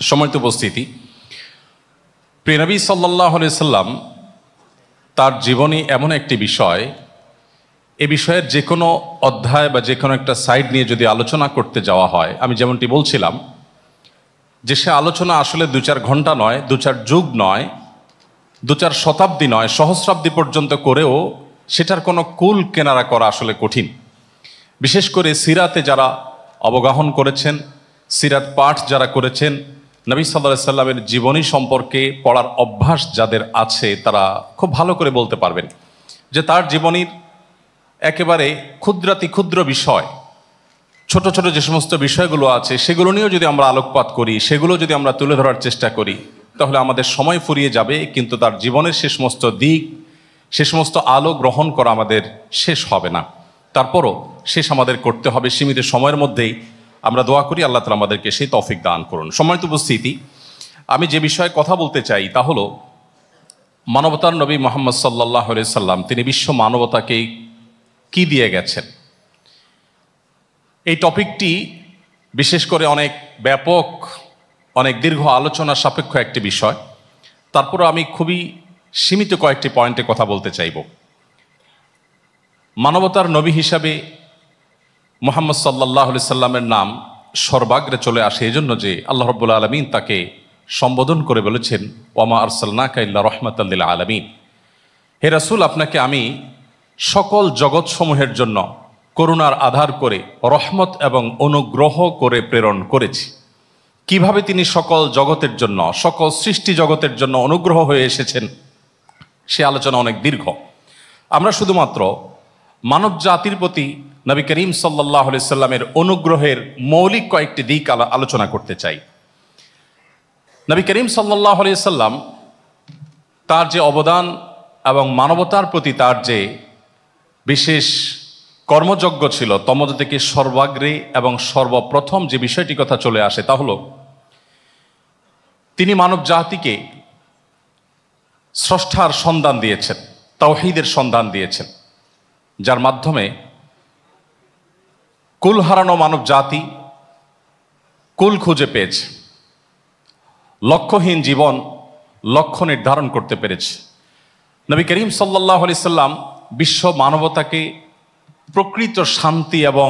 সম্মানিত উপস্থিতি, প্রিয় নবী সাল্লাল্লাহু আলাইহি সাল্লাম তার জীবনী এমন একটি বিষয়, এ বিষয়ের যে কোনো অধ্যায় বা যে কোনো একটা সাইড নিয়ে যদি আলোচনা করতে যাওয়া হয়, আমি যেমনটি বলছিলাম যে সে আলোচনা আসলে 2-4 ঘন্টা নয়, 2-4 যুগ নয়, 2-4 শতাব্দী নয়, সহস্রাব্দী পর্যন্ত করেও সেটার কোনো কুল কেনারা করা আসলে কঠিন। বিশেষ করে সিরাতে যারা অবগাহন করেছেন, সিরাত পাঠ যারা করেছেন, নবী সাল্লাল্লাহু আলাইহি সাল্লামের জীবনী সম্পর্কে পড়ার অভ্যাস যাদের আছে, তারা খুব ভালো করে বলতে পারবেন যে তার জীবনীর একেবারে ক্ষুদ্রাতি ক্ষুদ্র বিষয়, ছোট ছোট যে সমস্ত বিষয়গুলো আছে সেগুলো নিয়েও যদি আমরা আলোকপাত করি, সেগুলো যদি আমরা তুলে ধরার চেষ্টা করি, তাহলে আমাদের সময় ফুরিয়ে যাবে, কিন্তু তার জীবনের সে সমস্ত দিক, সে সমস্ত আলো গ্রহণ করা আমাদের শেষ হবে না। তারপরও শেষ আমাদের করতে হবে সীমিত সময়ের মধ্যেই। আমরা দোয়া করি আল্লাহ তাআলা আমাদেরকে সেই তৌফিক দান করুন। সম্মানিত উপস্থিতি, আমি যে বিষয়ে কথা বলতে চাই তা হলো মানবতার নবী মুহাম্মদ সাল্লাল্লাহু আলাইহি সাল্লাম তিনি বিশ্ব মানবতাকে কি দিয়ে গেছেন। এই টপিকটি বিশেষ করে অনেক ব্যাপক, অনেক দীর্ঘ আলোচনা সাপেক্ষ একটি বিষয়। তারপরে আমি খুবই সীমিত কয়েকটি পয়েন্টে কথা বলতে চাইব। মানবতার নবী হিসাবে মুহাম্মদ সাল্লাল্লাহু আলাইহি সাল্লামের নাম সর্বাগ্রে চলে আসে এজন্য যে আল্লাহ রাব্বুল আলামিন তাকে সম্বোধন করে বলেছেন, ওয়ামা আরসালনাকা ইল্লা রাহমাতাল লিল আলামিন, হে রাসূল, আপনাকে আমি সকল জগৎসমূহের জন্য করুণার আধার করে রহমত এবং অনুগ্রহ করে প্রেরণ করেছি। কিভাবে তিনি সকল জগতের জন্য, সকল সৃষ্টি জগতের জন্য অনুগ্রহ হয়ে এসেছেন সে আলোচনা অনেক দীর্ঘ। আমরা শুধুমাত্র মানব জাতির প্রতি নবী করিম সাল্লাল্লাহু আলাইহি সাল্লামের অনুগ্রহের মৌলিক কয়েকটি দিক আলোচনা করতে চাই। নবী করিম সাল্লাল্লাহু আলাইহি সাল্লাম তার যে অবদান এবং মানবতার প্রতি তার যে বিশেষ কর্মযজ্ঞ ছিল, তন্মধ্যে থেকে সর্বাগ্রে এবং সর্বপ্রথম যে বিষয়টি কথা চলে আসে তা হলো তিনি মানব জাতিকে স্রষ্টার সন্ধান দিয়েছেন, তাওহীদের সন্ধান দিয়েছেন, যার মাধ্যমে কুল হারানো মানব জাতি কুল খুঁজে পেয়েছে, লক্ষ্যহীন জীবন লক্ষ্য নির্ধারণ করতে পেরেছে। নবী করিম সাল্লাল্লাহু আলাইহি সাল্লাম বিশ্ব মানবতাকে প্রকৃত শান্তি এবং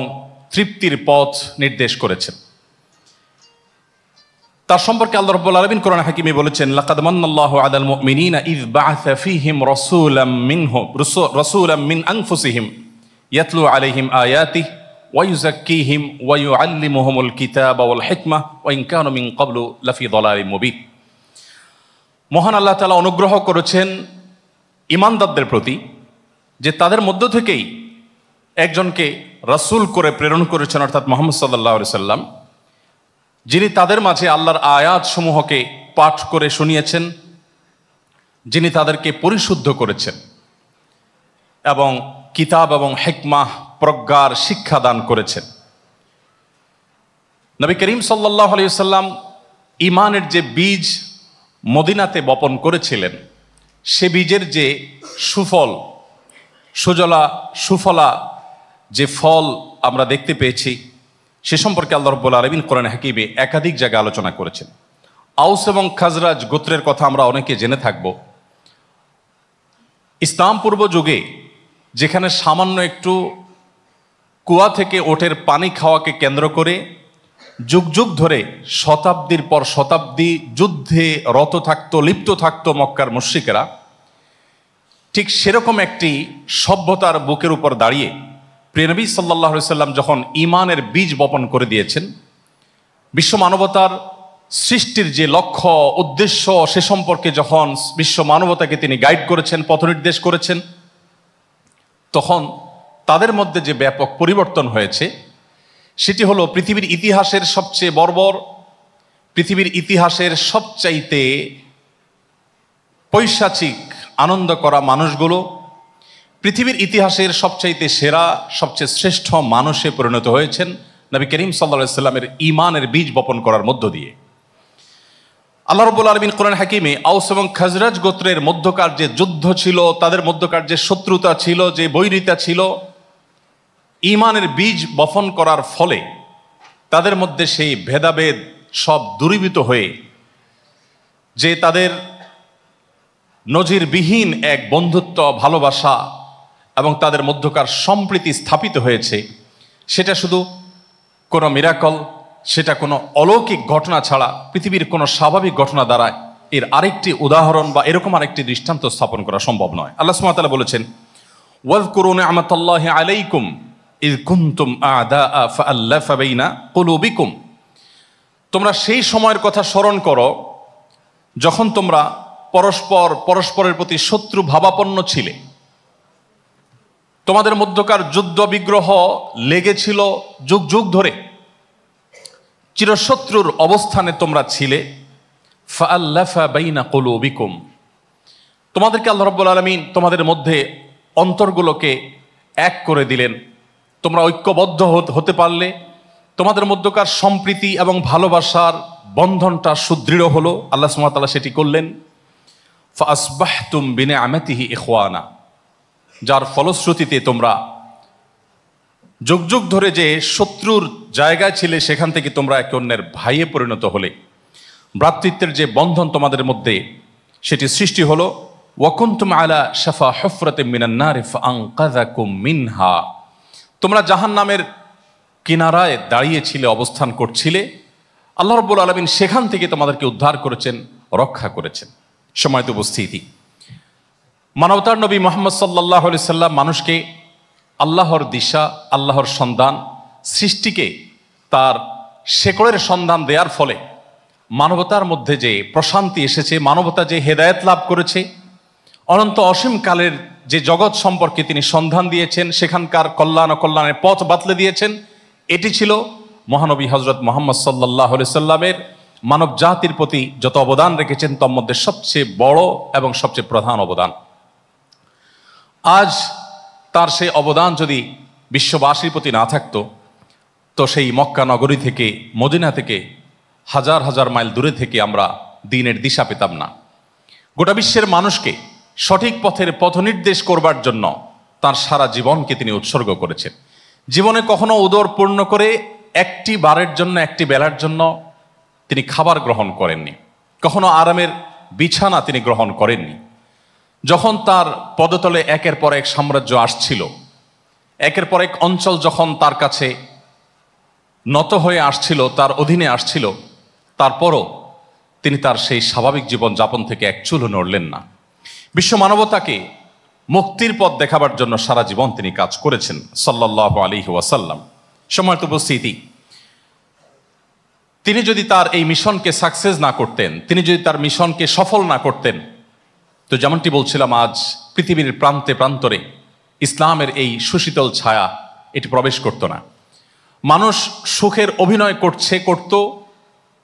তৃপ্তির পথ নির্দেশ করেছেন। তার সম্পর্কে আল্লাহ রাব্বুল আলামিন কোরআন হাকিমে বলেছেন, লাকাদ মান্নাল্লাহু আলাল মুমিনিনা ইয বা'আসা ফীহিম রাসূলাম মিন আনফুসিহিম ইয়াতলু আলাইহিম আয়াতিহি ওয়া ইউযাক্কিহিম ওয়া ইউআল্লিমুহুমুল কিতাবা ওয়াল হিকমা ওয়া ইন কানু মিন ক্বাবলু লাফি যালালিম মুবিন। মহান আল্লাহ তাআলা অনুগ্রহ করেছেন ঈমানদারদের প্রতি যে তাদের মধ্য থেকেই একজনকে রাসূল করে প্রেরণ করেছেন, অর্থাৎ মুহাম্মদ সাল্লাল্লাহু আলাইহি সাল্লাম, যিনি তাদের মাঝে আল্লাহর আয়াত সমূহকে পাঠ করে শুনিয়েছেন, যিনি তাদেরকে পরিশুদ্ধ করেছেন এবং কিতাব এবং হিকমাহ প্রজ্ঞার শিক্ষা দান করেছেন। নবী করিম সাল্লাল্লাহু আলাইহি সাল্লাম ঈমানের যে বীজ মদিনাতে বপন করেছিলেন, সে বীজের যে সুফল, সুজলা সুফলা যে ফল আমরা দেখতে পেয়েছি, সে সম্পর্কে আল্লাহ রাব্বুল আলামিন কোরআন হাকিমে একাধিক জায়গায় আলোচনা করেছেন। আউস এবং খাজরাজ গোত্রের কথা আমরা অনেকে জেনে থাকব। ইসলাম পূর্ব যুগে যেখানে সামান্য একটু কুয়া থেকে ওটের পানি খাওয়াকে কেন্দ্র করে যুগ যুগ ধরে শতাব্দীর পর শতাব্দী যুদ্ধে রত থাকতো, লিপ্ত থাকতো মক্কার মুশরিকেরা, ঠিক সেরকম একটি সভ্যতার বুকের উপর দাঁড়িয়ে প্রিয় নবী সাল্লাল্লাহু আলাইহি সাল্লাম যখন ঈমানের বীজ বপন করে দিয়েছেন, বিশ্ব মানবতার সৃষ্টির যে লক্ষ্য উদ্দেশ্য সে সম্পর্কে যখন বিশ্ব মানবতাকে তিনি গাইড করেছেন, পথনির্দেশ করেছেন, তখন তাদের মধ্যে যে ব্যাপক পরিবর্তন হয়েছে সেটি হলো পৃথিবীর ইতিহাসের সবচেয়ে বর্বর, পৃথিবীর ইতিহাসের সবচাইতে পৈশাচিক আনন্দ করা মানুষগুলো পৃথিবীর ইতিহাসের সবচাইতে সেরা, সবচেয়ে শ্রেষ্ঠ মানুষে পরিণত হয়েছেন নবী করিম সাল্লাল্লাহু আলাইহি সাল্লামের ঈমানের বীজ বপন করার মধ্য দিয়ে। আল্লাহ রাব্বুল আলামিন কোরআন হাকিমে আউস এবং খাজরাজ গোত্রের মধ্যকার যে যুদ্ধ ছিল, তাদের মধ্যকার যে শত্রুতা ছিল, যে বৈরিতা ছিল, ঈমানের বীজ বপন করার ফলে তাদের মধ্যে সেই ভেদাভেদ সব দূরীভূত হয়ে যে তাদের নজিরবিহীন এক বন্ধুত্ব, ভালোবাসা এবং তাদের মধ্যকার সম্প্রীতি স্থাপিত হয়েছে, সেটা শুধু কোনো মিরাকল, সেটা কোনো অলৌকিক ঘটনা ছাড়া পৃথিবীর কোনো স্বাভাবিক ঘটনা দ্বারা এর আরেকটি উদাহরণ বা এরকম আরেকটি দৃষ্টান্ত স্থাপন করা সম্ভব নয়। আল্লাহ সুবহানাহু ওয়া তাআলা বলেছেন, ওয়াযকুরু নি'মাতাল্লাহি আলাইকুম ইয কুনতুম আ'দাআ ফাআল্লাফা বাইনা কুলুবিকুম। তোমরা সেই সময়ের কথা স্মরণ করো যখন তোমরা পরস্পরের প্রতি শত্রু ভাবাপন্ন ছিলে, তোমাদের মধ্যকার যুদ্ধ বিগ্রহ লেগেছিল যুগ যুগ ধরে, চিরশত্রুর অবস্থানে তোমরা ছিলে। ফাআল্লাফা বাইনা কুলুবিকুম, তোমাদেরকে আল্লাহ রাব্বুল আলামিন তোমাদের মধ্যে অন্তরগুলোকে এক করে দিলেন। তোমরা ঐক্যবদ্ধ হতে পারলে তোমাদের মধ্যকার সম্প্রীতি এবং ভালোবাসার বন্ধনটা সুদৃঢ় হলো। আল্লাহ সুবহানাহু ওয়া তাআলা সেটি করলেন। ফাআসবাহতুম বিনিআমাতিহি ইখওয়ানা, যার ফলশ্রুতিতে তোমরা যুগ যুগ ধরে যে শত্রুর জায়গায় ছিলে সেখান থেকে তোমরা একে অন্যের ভাইয়ে পরিণত হলে। ভ্রাতৃত্বের যে বন্ধন তোমাদের মধ্যে সেটি সৃষ্টি হলো। ওয়াকুনতুম আলা শাফা হুফরাতিম মিনান নার ফাআনকাযাকুম মিনহা, তোমরা জাহান্নামের কিনারায় দাঁড়িয়েছিলে, অবস্থান করছিলে। আল্লাহ রাব্বুল আলামিন সেখান থেকে তোমাদেরকে উদ্ধার করেছেন, রক্ষা করেছেন। সম্মানিত উপস্থিতি, মানবতার নবী মুহাম্মদ সাল্লাল্লাহু আলাইহি সাল্লাম মানুষকে আল্লাহর দিশা, আল্লাহর সন্ধান, সৃষ্টিকে তার শেকড়ের সন্ধান দেওয়ার ফলে মানবতার মধ্যে যে প্রশান্তি এসেছে, মানবতা যে হেদায়েত লাভ করেছে, অনন্ত অসীম কালের যে জগৎ সম্পর্কে তিনি সন্ধান দিয়েছেন, সেখানকার কল্যাণ ও কল্যাণের পথ বাতলে দিয়েছেন, এটি ছিল মহানবী হযরত মুহাম্মদ সাল্লাল্লাহু আলাইহি সাল্লামের মানব জাতির প্রতি যত অবদান রেখেছেন তার মধ্যে সবচেয়ে বড় এবং সবচেয়ে প্রধান অবদান। আজ তার সেই অবদান যদি বিশ্ববাসীর প্রতি না থাকতো, তো সেই মক্কা নগরী থেকে, মদিনা থেকে হাজার হাজার মাইল দূরে থেকে আমরা দ্বীনের দিশা পেতাম না। গোটা বিশ্বের মানুষকে সঠিক পথের পথনির্দেশ করবার জন্য তার সারা জীবনকে তিনি উৎসর্গ করেছেন। জীবনে কখনো উদর পূর্ণ করে একটি বারের জন্য, একটি বেলার জন্য তিনি খাবার গ্রহণ করেননি, কখনো আরামের বিছানা তিনি গ্রহণ করেননি। যখন তার পদতলে একের পর এক সাম্রাজ্য আসছিল, একের পর এক অঞ্চল যখন তার কাছে নত হয়ে আসছিল, তার অধীনে আসছিল, তারপরও তিনি তার সেই স্বাভাবিক জীবন যাপন থেকে এক চুলও নড়লেন না। বিশ্ব মানবতাকে মুক্তির পথ দেখাবার জন্য সারা জীবন তিনি কাজ করেছেন সাল্লাল্লাহু আলাইহি ওয়াসাল্লাম। সম্মানিত উপস্থিতি, তিনি যদি তার এই মিশনকে সাকসেস না করতেন, তিনি যদি তার মিশনকে সফল না করতেন, তো যেমনটি বলছিলাম, আজ পৃথিবীর প্রান্তে প্রান্তরে ইসলামের এই সুশীতল ছায়া এটি প্রবেশ করত না। মানুষ সুখের অভিনয় করত,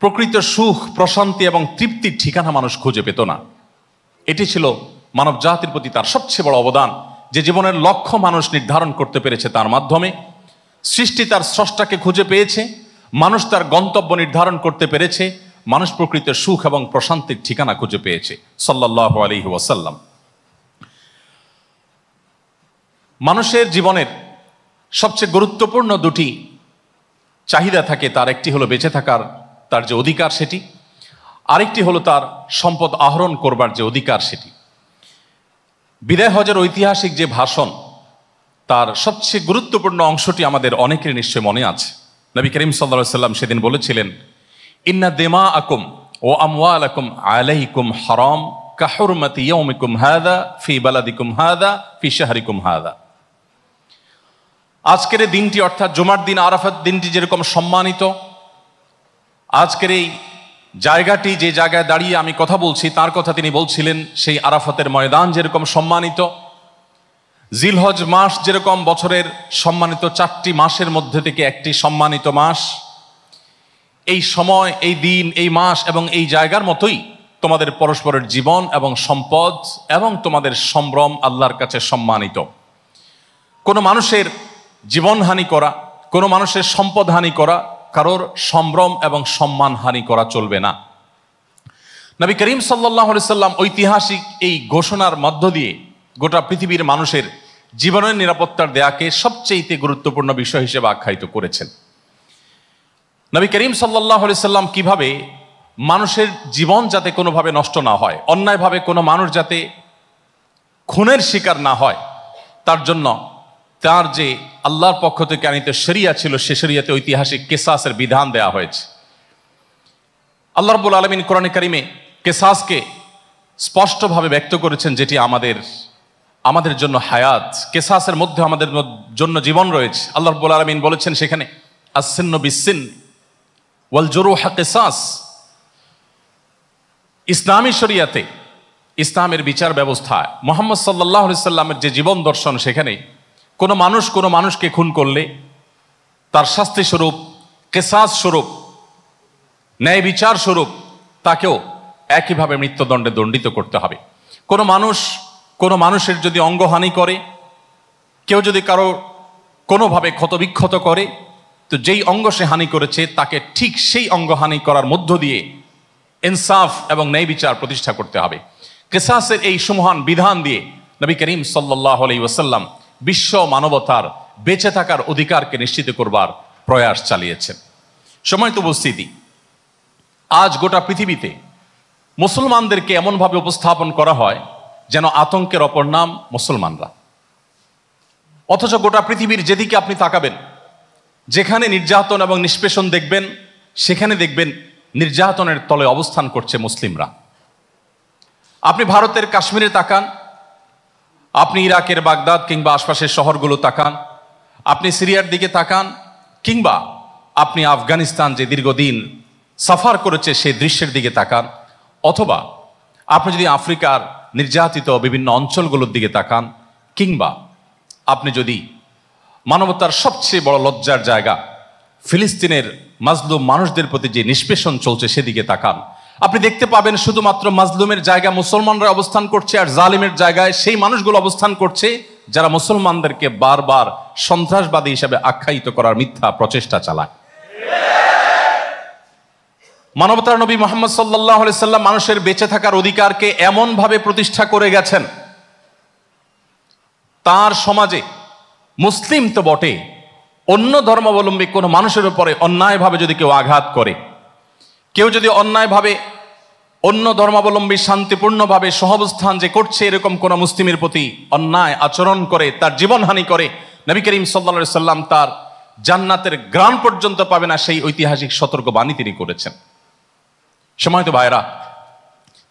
প্রকৃত সুখ, প্রশান্তি এবং তৃপ্তির ঠিকানা মানুষ খুঁজে পেত না। এটি ছিল মানব জাতির প্রতি তার সবচেয়ে বড় অবদান, যে জীবনের লক্ষ্য মানুষ নির্ধারণ করতে পেরেছে তার মাধ্যমে। সৃষ্টি তার স্রষ্টাকে খুঁজে পেয়েছে, মানুষ তার গন্তব্য নির্ধারণ করতে পেরেছে, মানুষ প্রকৃত সুখ এবং প্রশান্তির ঠিকানা খুঁজে পেয়েছে সাল্লাল্লাহু আলাইহি ওয়াসাল্লাম। মানুষের জীবনের সবচেয়ে গুরুত্বপূর্ণ দুটি চাহিদা থাকে। তার একটি হলো বেঁচে থাকার তার যে অধিকার সেটি, আরেকটি হলো তার সম্পদ আহরণ করবার যে অধিকার সেটি। বিদায় হজের ঐতিহাসিক যে ভাষণ, তার সবচেয়ে গুরুত্বপূর্ণ অংশটি আমাদের অনেকের নিশ্চয় মনে আছে। নবী করিম সাল্লাল্লাহু আলাইহি সাল্লাম সেদিন বলেছিলেন, ইন্না দিমাআকুম ওয়া আমওয়ালাকুম আলাইকুম হারাম কাহুরমাতি ইয়াউমিকুম হাযা ফি বালাদিকুম হাযা ফি শাহরিকুম হাযা। আজকের এই দিনটি, অর্থাৎ জুমার দিন, আরাফাত দিনটি যেরকম সম্মানিত, আজকের এই জায়গাটি, যে জায়গায় দাঁড়িয়ে আমি কথা বলছি তার কথা তিনি বলছিলেন, সেই আরাফাতের ময়দান যেরকম সম্মানিত, জিলহজ মাস যেরকম বছরের সম্মানিত 4টি মাসের মধ্যে থেকে একটি সম্মানিত মাস, এই সময়, এই দিন, এই মাস এবং এই জায়গার মতোই তোমাদের পরস্পরের জীবন এবং সম্পদ এবং তোমাদের সম্ভ্রম আল্লাহর কাছে সম্মানিত। কোনো মানুষের জীবনহানি করা, কোনো মানুষের সম্পদ হানি করা, কারোর সম্ভ্রম এবং সম্মান হানি করা চলবে না। নবী করিম সাল্লাল্লাহু আলাইহি সাল্লাম ঐতিহাসিক এই ঘোষণার মধ্য দিয়ে গোটা পৃথিবীর মানুষের জীবনের নিরাপত্তার দেয়াকে সবচেয়ে গুরুত্বপূর্ণ বিষয় হিসেবে আখ্যায়িত করেছেন। নবী করিম সাল্লাল্লাহু আলাইহি সাল্লাম কিভাবে মানুষের জীবন যাতে কোনোভাবে নষ্ট না হয়, অন্যায়ভাবে কোনো মানুষ যাতে খুনের শিকার না হয়, তার জন্য তার যে আল্লাহর পক্ষ থেকে আনিত শরিয়া ছিল, সে শরিয়াতে ঐতিহাসিক কেসাসের বিধান দেওয়া হয়েছে। আল্লাহ রাব্বুল আলামিন কোরআনে কারিমে কেসাসকে স্পষ্টভাবে ব্যক্ত করেছেন, যেটি আমাদের জন্য হায়াত। কেসাসের মধ্যে আমাদের জন্য জীবন রয়েছে। আল্লাহ রাব্বুল আলামিন বলেছেন সেখানে, আস-সিন্নু বিস-সিন ওয়াল জুরুহা কিসাস। ইসলামী শরিয়াতে, ইসলামের বিচার ব্যবস্থায় মুহাম্মদ সাল্লাল্লাহু আলাইহি সাল্লামের যে জীবন দর্শন, সেখানে কোনো মানুষকে খুন করলে তার শাস্তি স্বরূপ, কিসাস স্বরূপ, ন্যায় বিচার স্বরূপ তাকেও একইভাবে মৃত্যুদণ্ডে দণ্ডিত করতে হবে। কোনো মানুষের যদি অঙ্গহানি করে, কেউ যদি কারো কোনোভাবে ক্ষতবিক্ষত করে, তো যেই অঙ্গ সে হানি করেছে তাকে ঠিক সেই অঙ্গহানি করার মধ্য দিয়ে ইনসাফ এবং ন্যায় বিচার প্রতিষ্ঠা করতে হবে। কিসাসের এই সুমহান বিধান দিয়ে নবী করিম সাল্লাল্লাহু আলাইহি ওয়াসাল্লাম বিশ্ব মানবতার বেঁচে থাকার অধিকারকে নিশ্চিত করবার প্রয়াস চালিয়েছেন। সম্মানিত উপস্থিতি, আজ গোটা পৃথিবীতে মুসলমানদেরকে এমনভাবে উপস্থাপন করা হয় যেন আতঙ্কের অপর নাম মুসলমানরা। অথচ গোটা পৃথিবীর যেদিকে আপনি তাকাবেন, যেখানে নির্যাতন এবং নিষ্পেষণ দেখবেন, সেখানে দেখবেন নির্যাতনের তলে অবস্থান করছে মুসলিমরা। আপনি ভারতের কাশ্মীরে তাকান, আপনি ইরাকের বাগদাদ কিংবা আশপাশের শহরগুলো তাকান, আপনি সিরিয়ার দিকে তাকান, কিংবা আপনি আফগানিস্তান যে দীর্ঘদিন সাফার করেছে সেই দৃশ্যের দিকে তাকান, অথবা আপনি যদি আফ্রিকার নির্যাতিত বিভিন্ন অঞ্চলগুলোর দিকে তাকান, কিংবা আপনি যদি মানবতার সবচেয়ে বড় লজ্জার জায়গা ফিলিস্তিনের মাজলুম মানুষদের প্রতি যে নিষ্পেষণ চলছে সেদিকে তাকান, আপনি দেখতে পাবেন শুধুমাত্র মাজলুমের জায়গায় মুসলমানরা অবস্থান করছে, আর জালিমের জায়গায় সেই মানুষগুলো অবস্থান করছে যারা মুসলমানদেরকে বারবার সন্ত্রাসবাদী হিসেবে আখ্যায়িত করার মিথ্যা প্রচেষ্টা চালায়। মানবতার নবী মুহাম্মদ সাল্লাল্লাহু আলাইহি সাল্লাম মানুষের বেঁচে থাকার অধিকারকে এমনভাবে প্রতিষ্ঠা করে গেছেন, তার সমাজে মুসলিম তো বটে, অন্য ধর্মাবলম্বী কোনো মানুষের উপরে অন্যায়ভাবে যদি কেউ আঘাত করে, কেউ যদি অন্যায়ভাবে অন্য ধর্মাবলম্বী শান্তিপূর্ণভাবে সহাবস্থান যে করছে এরকম কোন মুসলিমের প্রতি অন্যায় আচরণ করে, তার জীবনহানি করে, নবী করিম সাল্লাল্লাহু আলাইহি সাল্লাম তার জান্নাতের গ্রাণ পর্যন্ত পাবে না, সেই ঐতিহাসিক সতর্কবাণী তিনি করেছেন। সম্মানিত ভাইরা,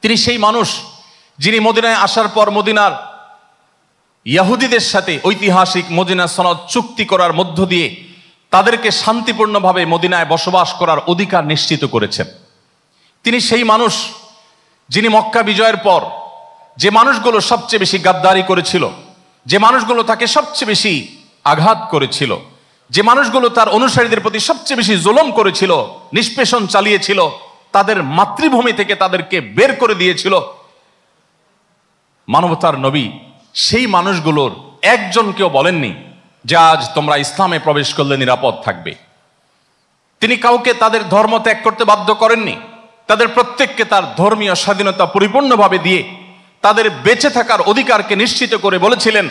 তিনি সেই মানুষ যিনি মদিনায় আসার পর মদিনার ইহুদিদের সাথে ঐতিহাসিক মদিনা সনদ চুক্তি করার মধ্য দিয়ে তাদেরকে শান্তিপূর্ণভাবে মদিনায় বসবাস করার অধিকার নিশ্চিত করেছেন। তিনি সেই মানুষ যিনি মক্কা বিজয়ের পর যে মানুষগুলো সবচেয়ে বেশি গাদ্দারি করেছিল, যে মানুষগুলো তাকে সবচেয়ে বেশি আঘাত করেছিল, যে মানুষগুলো তার অনুসারীদের প্রতি সবচেয়ে বেশি জুলুম করেছিল, নিষ্পেষণ চালিয়েছিল, তাদের মাতৃভূমি থেকে তাদেরকে বের করে দিয়েছিল, মানবতার নবী সেই মানুষগুলোর একজনকেও বলেননি যে আজ তোমরা ইসলামে প্রবেশ করলে নিরাপদ থাকবে। তিনি কাউকে তাদের ধর্ম ত্যাগ করতে বাধ্য করেননি, তাদের প্রত্যেককে তার ধর্মীয় স্বাধীনতা পরিপূর্ণভাবে দিয়ে তাদের বেঁচে থাকার অধিকারকে নিশ্চিত করে বলেছিলেন,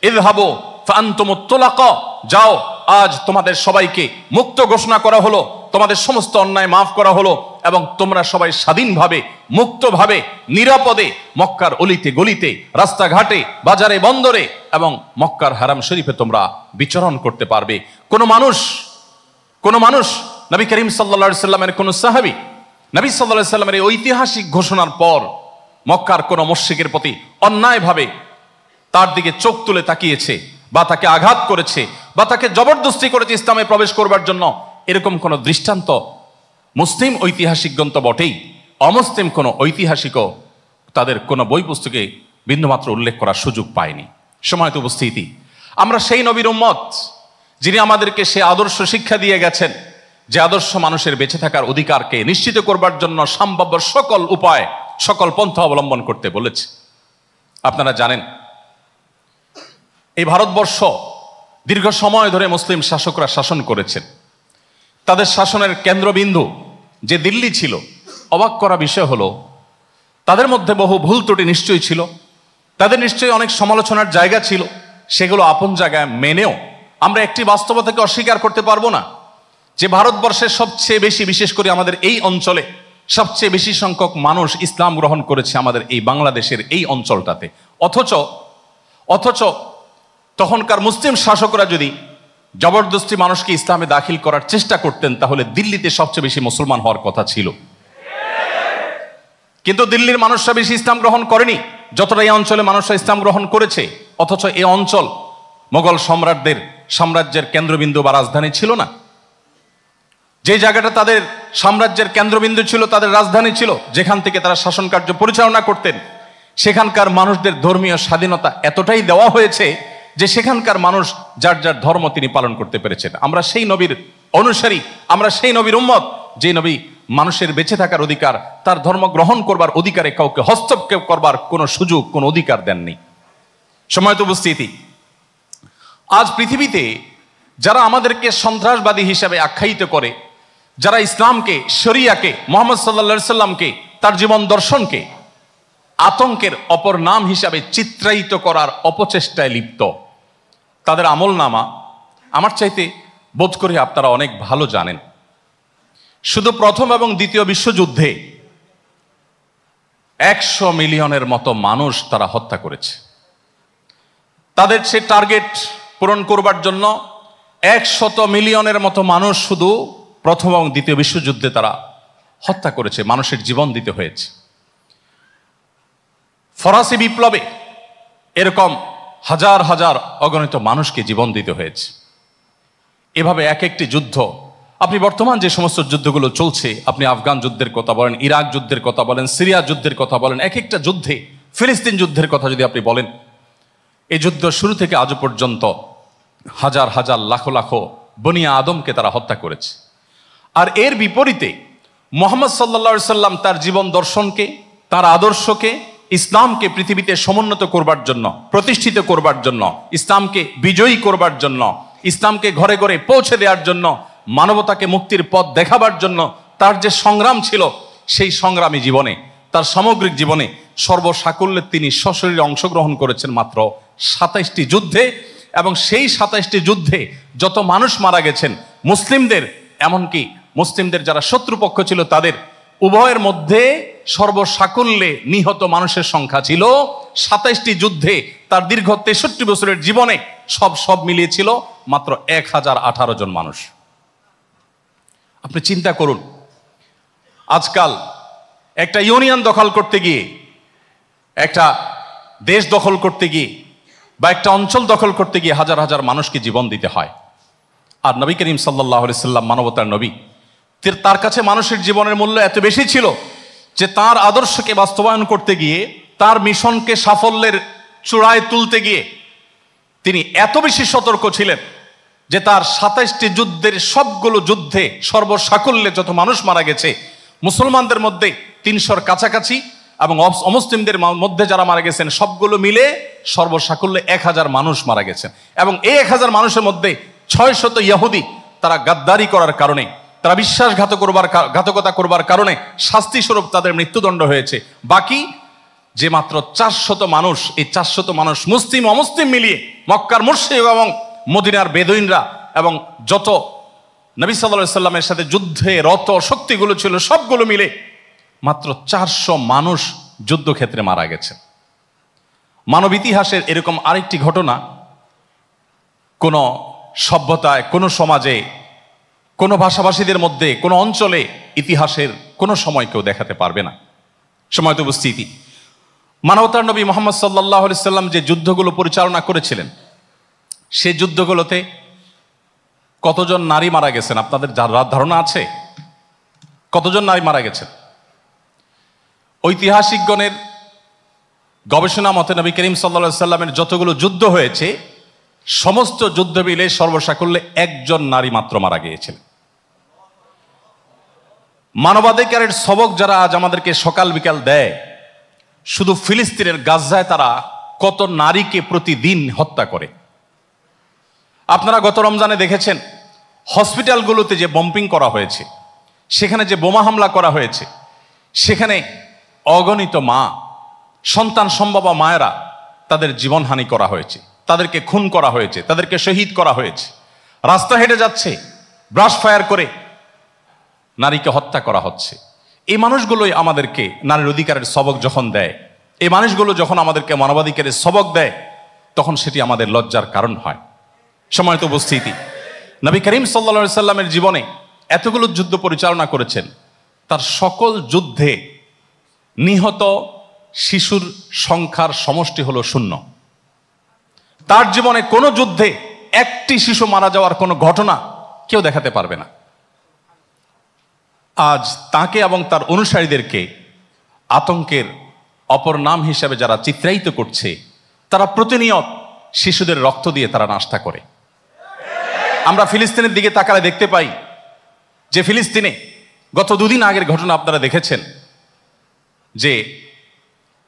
ইযহাবু ফাআনতুমুত তুলাকা, যাও, আজ তোমাদের সবাইকে মুক্ত ঘোষণা করা হলো, তোমাদের সমস্ত অন্যায় মাফ করা হলো এবং তোমরা সবাই স্বাধীনভাবে মুক্তভাবে নিরাপদে মক্কার অলিতে গলিতে, রাস্তাঘাটে, বাজারে, বন্দরে এবং মক্কার হারাম শরীফে তোমরা বিচরণ করতে পারবে। কোনো মানুষ নবী করিম সাল্লাল্লাহু আলাইহি সাল্লামের কোন সাহাবী নবী সাল্লাল্লাহু আলাইহি সাল্লামের এই ঐতিহাসিক ঘোষণার পর মক্কার কোন মুশরিকের প্রতি অন্যায়ভাবে তার দিকে চোখ তুলে তাকিয়েছে বা তাকে আঘাত করেছে বা তাকে জবরদস্তি করেছে ইসলামে প্রবেশ করবার জন্য, এরকম কোন দৃষ্টান্ত মুসলিম ঐতিহাসিকগণ তো বটেই, অমুসলিম কোন ঐতিহাসিকও তাদের কোন বই পুস্তকে বিন্দুমাত্র উল্লেখ করার সুযোগ পায়নি। সম্মানিত উপস্থিতি, আমরা সেই নবীর উম্মত যিনি আমাদেরকে সে আদর্শ শিক্ষা দিয়ে গেছেন, যে আদর্শ মানুষের বেঁচে থাকার অধিকারকে নিশ্চিত করবার জন্য সম্ভাব্য সকল উপায়, সকল পন্থা অবলম্বন করতে বলেছে। আপনারা জানেন, এই ভারতবর্ষ দীর্ঘ সময় ধরে মুসলিম শাসকরা শাসন করেছেন। তাদের শাসনের কেন্দ্রবিন্দু যে দিল্লি ছিল, অবাক করা বিষয় হলো তাদের মধ্যে বহু ভুল ত্রুটি নিশ্চয়ই ছিল, তাদের নিশ্চয়ই অনেক সমালোচনার জায়গা ছিল, সেগুলো আপন জায়গায় মেনেও আমরা একটি বাস্তবতাকে অস্বীকার করতে পারবো না যে ভারতবর্ষের সবচেয়ে বেশি, বিশেষ করে আমাদের এই অঞ্চলে সবচেয়ে বেশি সংখ্যক মানুষ ইসলাম গ্রহণ করেছে আমাদের এই বাংলাদেশের এই অঞ্চলটাতে। অথচ তখনকার মুসলিম শাসকরা যদি জবরদস্তি মানুষকে ইসলামে দাখিল করার চেষ্টা করতেন, তাহলে দিল্লিতে সবচেয়ে বেশি মুসলমান হওয়ার কথা ছিল। কিন্তু দিল্লির মানুষরা বেশি ইসলাম গ্রহণ করেনি যতটা এই অঞ্চলে মানুষরা ইসলাম গ্রহণ করেছে। অথচ এই অঞ্চল মোগল সম্রাটদের সাম্রাজ্যের কেন্দ্রবিন্দু বা রাজধানী ছিল না। যে জায়গাটা তাদের সাম্রাজ্যের কেন্দ্রবিন্দু ছিল, তাদের রাজধানী ছিল, যেখান থেকে তারা শাসন কার্য পরিচালনা করতেন, সেখানকার মানুষদের ধর্মীয় স্বাধীনতা এতটাই দেওয়া হয়েছে যে সেখানকার মানুষ যার যার ধর্ম তিনি পালন করতে পেরেছেন। আমরা সেই নবীর অনুসারী, আমরা সেই নবীর উম্মত যে নবী মানুষের বেঁচে থাকার অধিকার, তার ধর্ম গ্রহণ করবার অধিকারে কাউকে হস্তক্ষেপ করবার কোনো সুযোগ, কোনো অধিকার দেননি। সময়ত উপস্থিতি, আজ পৃথিবীতে যারা আমাদেরকে সন্ত্রাসবাদী হিসাবে আখ্যায়িত করে, যারা ইসলামকে, শরিয়াকে, মুহাম্মদ সাল্লাল্লাহু আলাইহি সাল্লামকে, তার জীবন দর্শনকে আতঙ্কের অপর নাম হিসাবে চিত্রায়িত করার অপচেষ্টায় লিপ্ত, তাদের আমলনামা আমার চাইতে বোধ করি আপনারা অনেক ভালো জানেন। শুধু প্রথম এবং দ্বিতীয় বিশ্বযুদ্ধে 100 মিলিয়নের মতো মানুষ তারা হত্যা করেছে। তাদের সে টার্গেট পূরণ করবার জন্য 100 মিলিয়নের মতো মানুষ শুধু প্রথম এবং দ্বিতীয় বিশ্বযুদ্ধে তারা হত্যা করেছে, মানুষের জীবন দিতে হয়েছে। ফরাসি বিপ্লবে এরকম হাজার হাজার অগণিত মানুষকে জীবন দিতে হয়েছে। এভাবে এক একটি যুদ্ধ, আপনি বর্তমান যে সমস্ত যুদ্ধগুলো চলছে, আপনি আফগান যুদ্ধের কথা বলেন, ইরাক যুদ্ধের কথা বলেন, সিরিয়া যুদ্ধের কথা বলেন, এক একটা যুদ্ধে, ফিলিস্তিন যুদ্ধের কথা যদি আপনি বলেন, এই যুদ্ধ শুরু থেকে আজ পর্যন্ত হাজার হাজার লাখো লাখো বনি আদমকে তারা হত্যা করেছে। আর এর বিপরীতে মুহাম্মদ সাল্লাল্লাহু আলাইহি সাল্লাম তার জীবন দর্শনকে, তার আদর্শকে, ইসলামকে পৃথিবীতে সমুন্নত করবার জন্য, প্রতিষ্ঠিত করবার জন্য, ইসলামকে বিজয়ী করবার জন্য, ইসলামকে ঘরে ঘরে পৌঁছে দেওয়ার জন্য, মানবতাকে মুক্তির পথ দেখাবার জন্য তার যে সংগ্রাম ছিল, সেই সংগ্রামী জীবনে, তার সামগ্রিক জীবনে সর্বসাকুল্যে তিনি সশরীরে অংশগ্রহণ করেছেন মাত্র 27টি যুদ্ধে। এবং সেই 27টি যুদ্ধে যত মানুষ মারা গেছেন, মুসলিমদের, এমনকি মুসলিমদের যারা শত্রুপক্ষ ছিল তাদের উভয়ের মধ্যে সর্বসাকুল্যে নিহত মানুষের সংখ্যা ছিল 27টি যুদ্ধে, তার দীর্ঘ 63 বছরের জীবনে সব মিলিয়ে ছিল মাত্র 1018 জন মানুষ। আপনি চিন্তা করুন, আজকাল একটা ইউনিয়ন দখল করতে গিয়ে, একটা দেশ দখল করতে গিয়ে বা একটা অঞ্চল দখল করতে গিয়ে হাজার হাজার মানুষকে জীবন দিতে হয়। আর নবী করিম সাল্লাল্লাহু আলাইহি সাল্লাম মানবতার নবী, তার কাছে মানুষের জীবনের মূল্য এত বেশি ছিল যে তার আদর্শকে বাস্তবায়ন করতে গিয়ে, তার মিশনকে সাফল্যের চূড়ায় তুলতে গিয়ে তিনি এত বেশি সতর্ক ছিলেন যে তার 27টি যুদ্ধের সবগুলো যুদ্ধে সর্বসাকুল্যে যত মানুষ মারা গেছে, মুসলমানদের মধ্যে 300-র কাছাকাছি এবং অমুসলিমদের মধ্যে যারা মারা গেছেন সবগুলো মিলে সর্বসাকুল্যে 1000 মানুষ মারা গেছেন। এবং এই 1000 মানুষের মধ্যে 600 ইহুদি, তারা গাদ্দারি করার কারণে, তারা বিশ্বাসঘাতকতা করবার কারণে শাস্তি স্বরূপ তাদের মৃত্যুদণ্ড হয়েছে। বাকি যে মাত্র 400 মানুষ, এই 400 মানুষ মুসলিম অমুসলিম মিলিয়ে, মক্কার মুশরিক এবং মদিনার বেদুইনরা এবং যত নবী সাল্লাল্লাহু আলাইহি সাল্লামের সাথে যুদ্ধে রত শক্তিগুলো ছিল, সবগুলো মিলে মাত্র 400 মানুষ যুদ্ধক্ষেত্রে মারা গেছে। মানব ইতিহাসের এরকম আরেকটি ঘটনা কোন সভ্যতায়, কোন সমাজে, কোন ভাষাভাষীদের মধ্যে, কোন অঞ্চলে ইতিহাসের কোন সময় কেউ দেখাতে পারবে না। সময়ত উপস্থিতি, মানবতার নবী মুহাম্মদ সাল্লাল্লাহু আলাইহি সাল্লাম যে যুদ্ধগুলো পরিচালনা করেছিলেন, সেই যুদ্ধগুলোতে কতজন নারী মারা গেছেন আপনাদের ধারণা আছে? কতজন নারী মারা গেছেন? ঐতিহাসিকগণের গবেষণা মতে নবী করিম সাল্লাল্লাহু আলাইহি সাল্লামের যতগুলো যুদ্ধ হয়েছে, সমস্ত যুদ্ধ মিলে সর্বসাকুল্যে একজন নারী মাত্র মারা গিয়েছিলেন। মানবাধিকারের সবক যারা আজ আমাদেরকে সকাল বিকাল দেয়, শুধু ফিলিস্তিনের গাজায় তারা কত নারীকে প্রতিদিন হত্যা করে। আপনারা গত রমজানে দেখেছেন হসপিটালগুলোতে যে বম্পিং করা হয়েছে, সেখানে যে বোমা হামলা করা হয়েছে, সেখানে অগণিত মা, সন্তান সম্ভবা মায়েরা, তাদের জীবনহানি করা হয়েছে, তাদেরকে খুন করা হয়েছে, তাদেরকে শহীদ করা হয়েছে। রাস্তা হেঁটে যাচ্ছে, ব্রাশ ফায়ার করে নারীকে হত্যা করা হচ্ছে। এই মানুষগুলোই আমাদেরকে নারীর অধিকারের সবক যখন দেয়, এই মানুষগুলো যখন আমাদেরকে মানবাধিকারের সবক দেয়, তখন সেটি আমাদের লজ্জার কারণ হয়। সম্মানিত উপস্থিতি, নবী করিম সাল্লাল্লাহু আলাইহি সাল্লামের জীবনে এতগুলো যুদ্ধ পরিচালনা করেছেন, তার সকল যুদ্ধে নিহত শিশুর সংখ্যার সমষ্টি হলো 0। তার জীবনে কোনো যুদ্ধে একটি শিশু মারা যাওয়ার কোনো ঘটনা কেউ দেখাতে পারবে না। আজ তাকে এবং তার অনুসারীদেরকে আতঙ্কের অপর নাম হিসেবে যারা চিত্রায়িত করছে, তারা প্রতিনিয়ত শিশুদের রক্ত দিয়ে তারা নাস্তা করে। আমরা ফিলিস্তিনের দিকে তাকালে দেখতে পাই যে ফিলিস্তিনে গত 2 দিন আগের ঘটনা আপনারা দেখেছেন, যে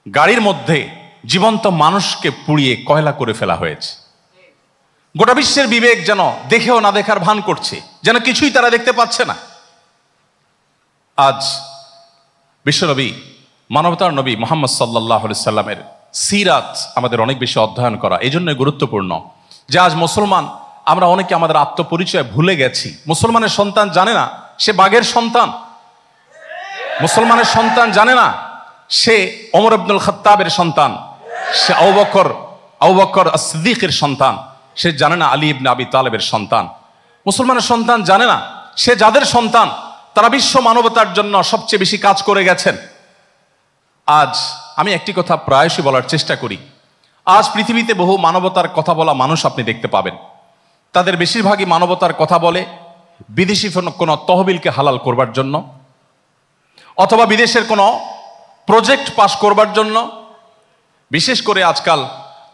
গাড়ির মধ্যে জীবন্ত মানুষকে পুড়িয়ে কয়লা করে ফেলা হয়েছে। গোটা বিশ্বের বিবেক যেন দেখেও না দেখার ভান করছে, যেন কিছুই তারা দেখতে পাচ্ছে না। আজ বিশ্বনবী, মানবতার নবী মুহাম্মদ সাল্লাল্লাহু আলাইহি সাল্লামের সিরাত আমাদের অনেক বেশি অধ্যয়ন করা এই জন্য গুরুত্বপূর্ণ যে আজ মুসলমান আমরা অনেকে আমাদের আত্মপরিচয় ভুলে গেছি। মুসলমানের সন্তান জানে না সে বাঘের সন্তান, মুসলমানের সন্তান জানে না সে ওমর ইবনুল খাত্তাবের সন্তান, সে আবু বকর as-সিদ্দিকের সন্তান, সে জানে না আলী ইবনে আবি তালেবের সন্তান। মুসলমানের সন্তান জানে না সে যাদের সন্তান তারা বিশ্ব মানবতার জন্য সবচেয়ে বেশি কাজ করে গেছেন। আজ আমি একটি কথা প্রায়শই বলার চেষ্টা করি, আজ পৃথিবীতে বহু মানবতার কথা বলা মানুষ আপনি দেখতে পাবেন, তাদের বেশিরভাগই মানবতার কথা বলে বিদেশি কোনো তহবিলকে হালাল করবার জন্য, অথবা বিদেশের কোনো প্রজেক্ট পাস করবার জন্য। বিশেষ করে আজকাল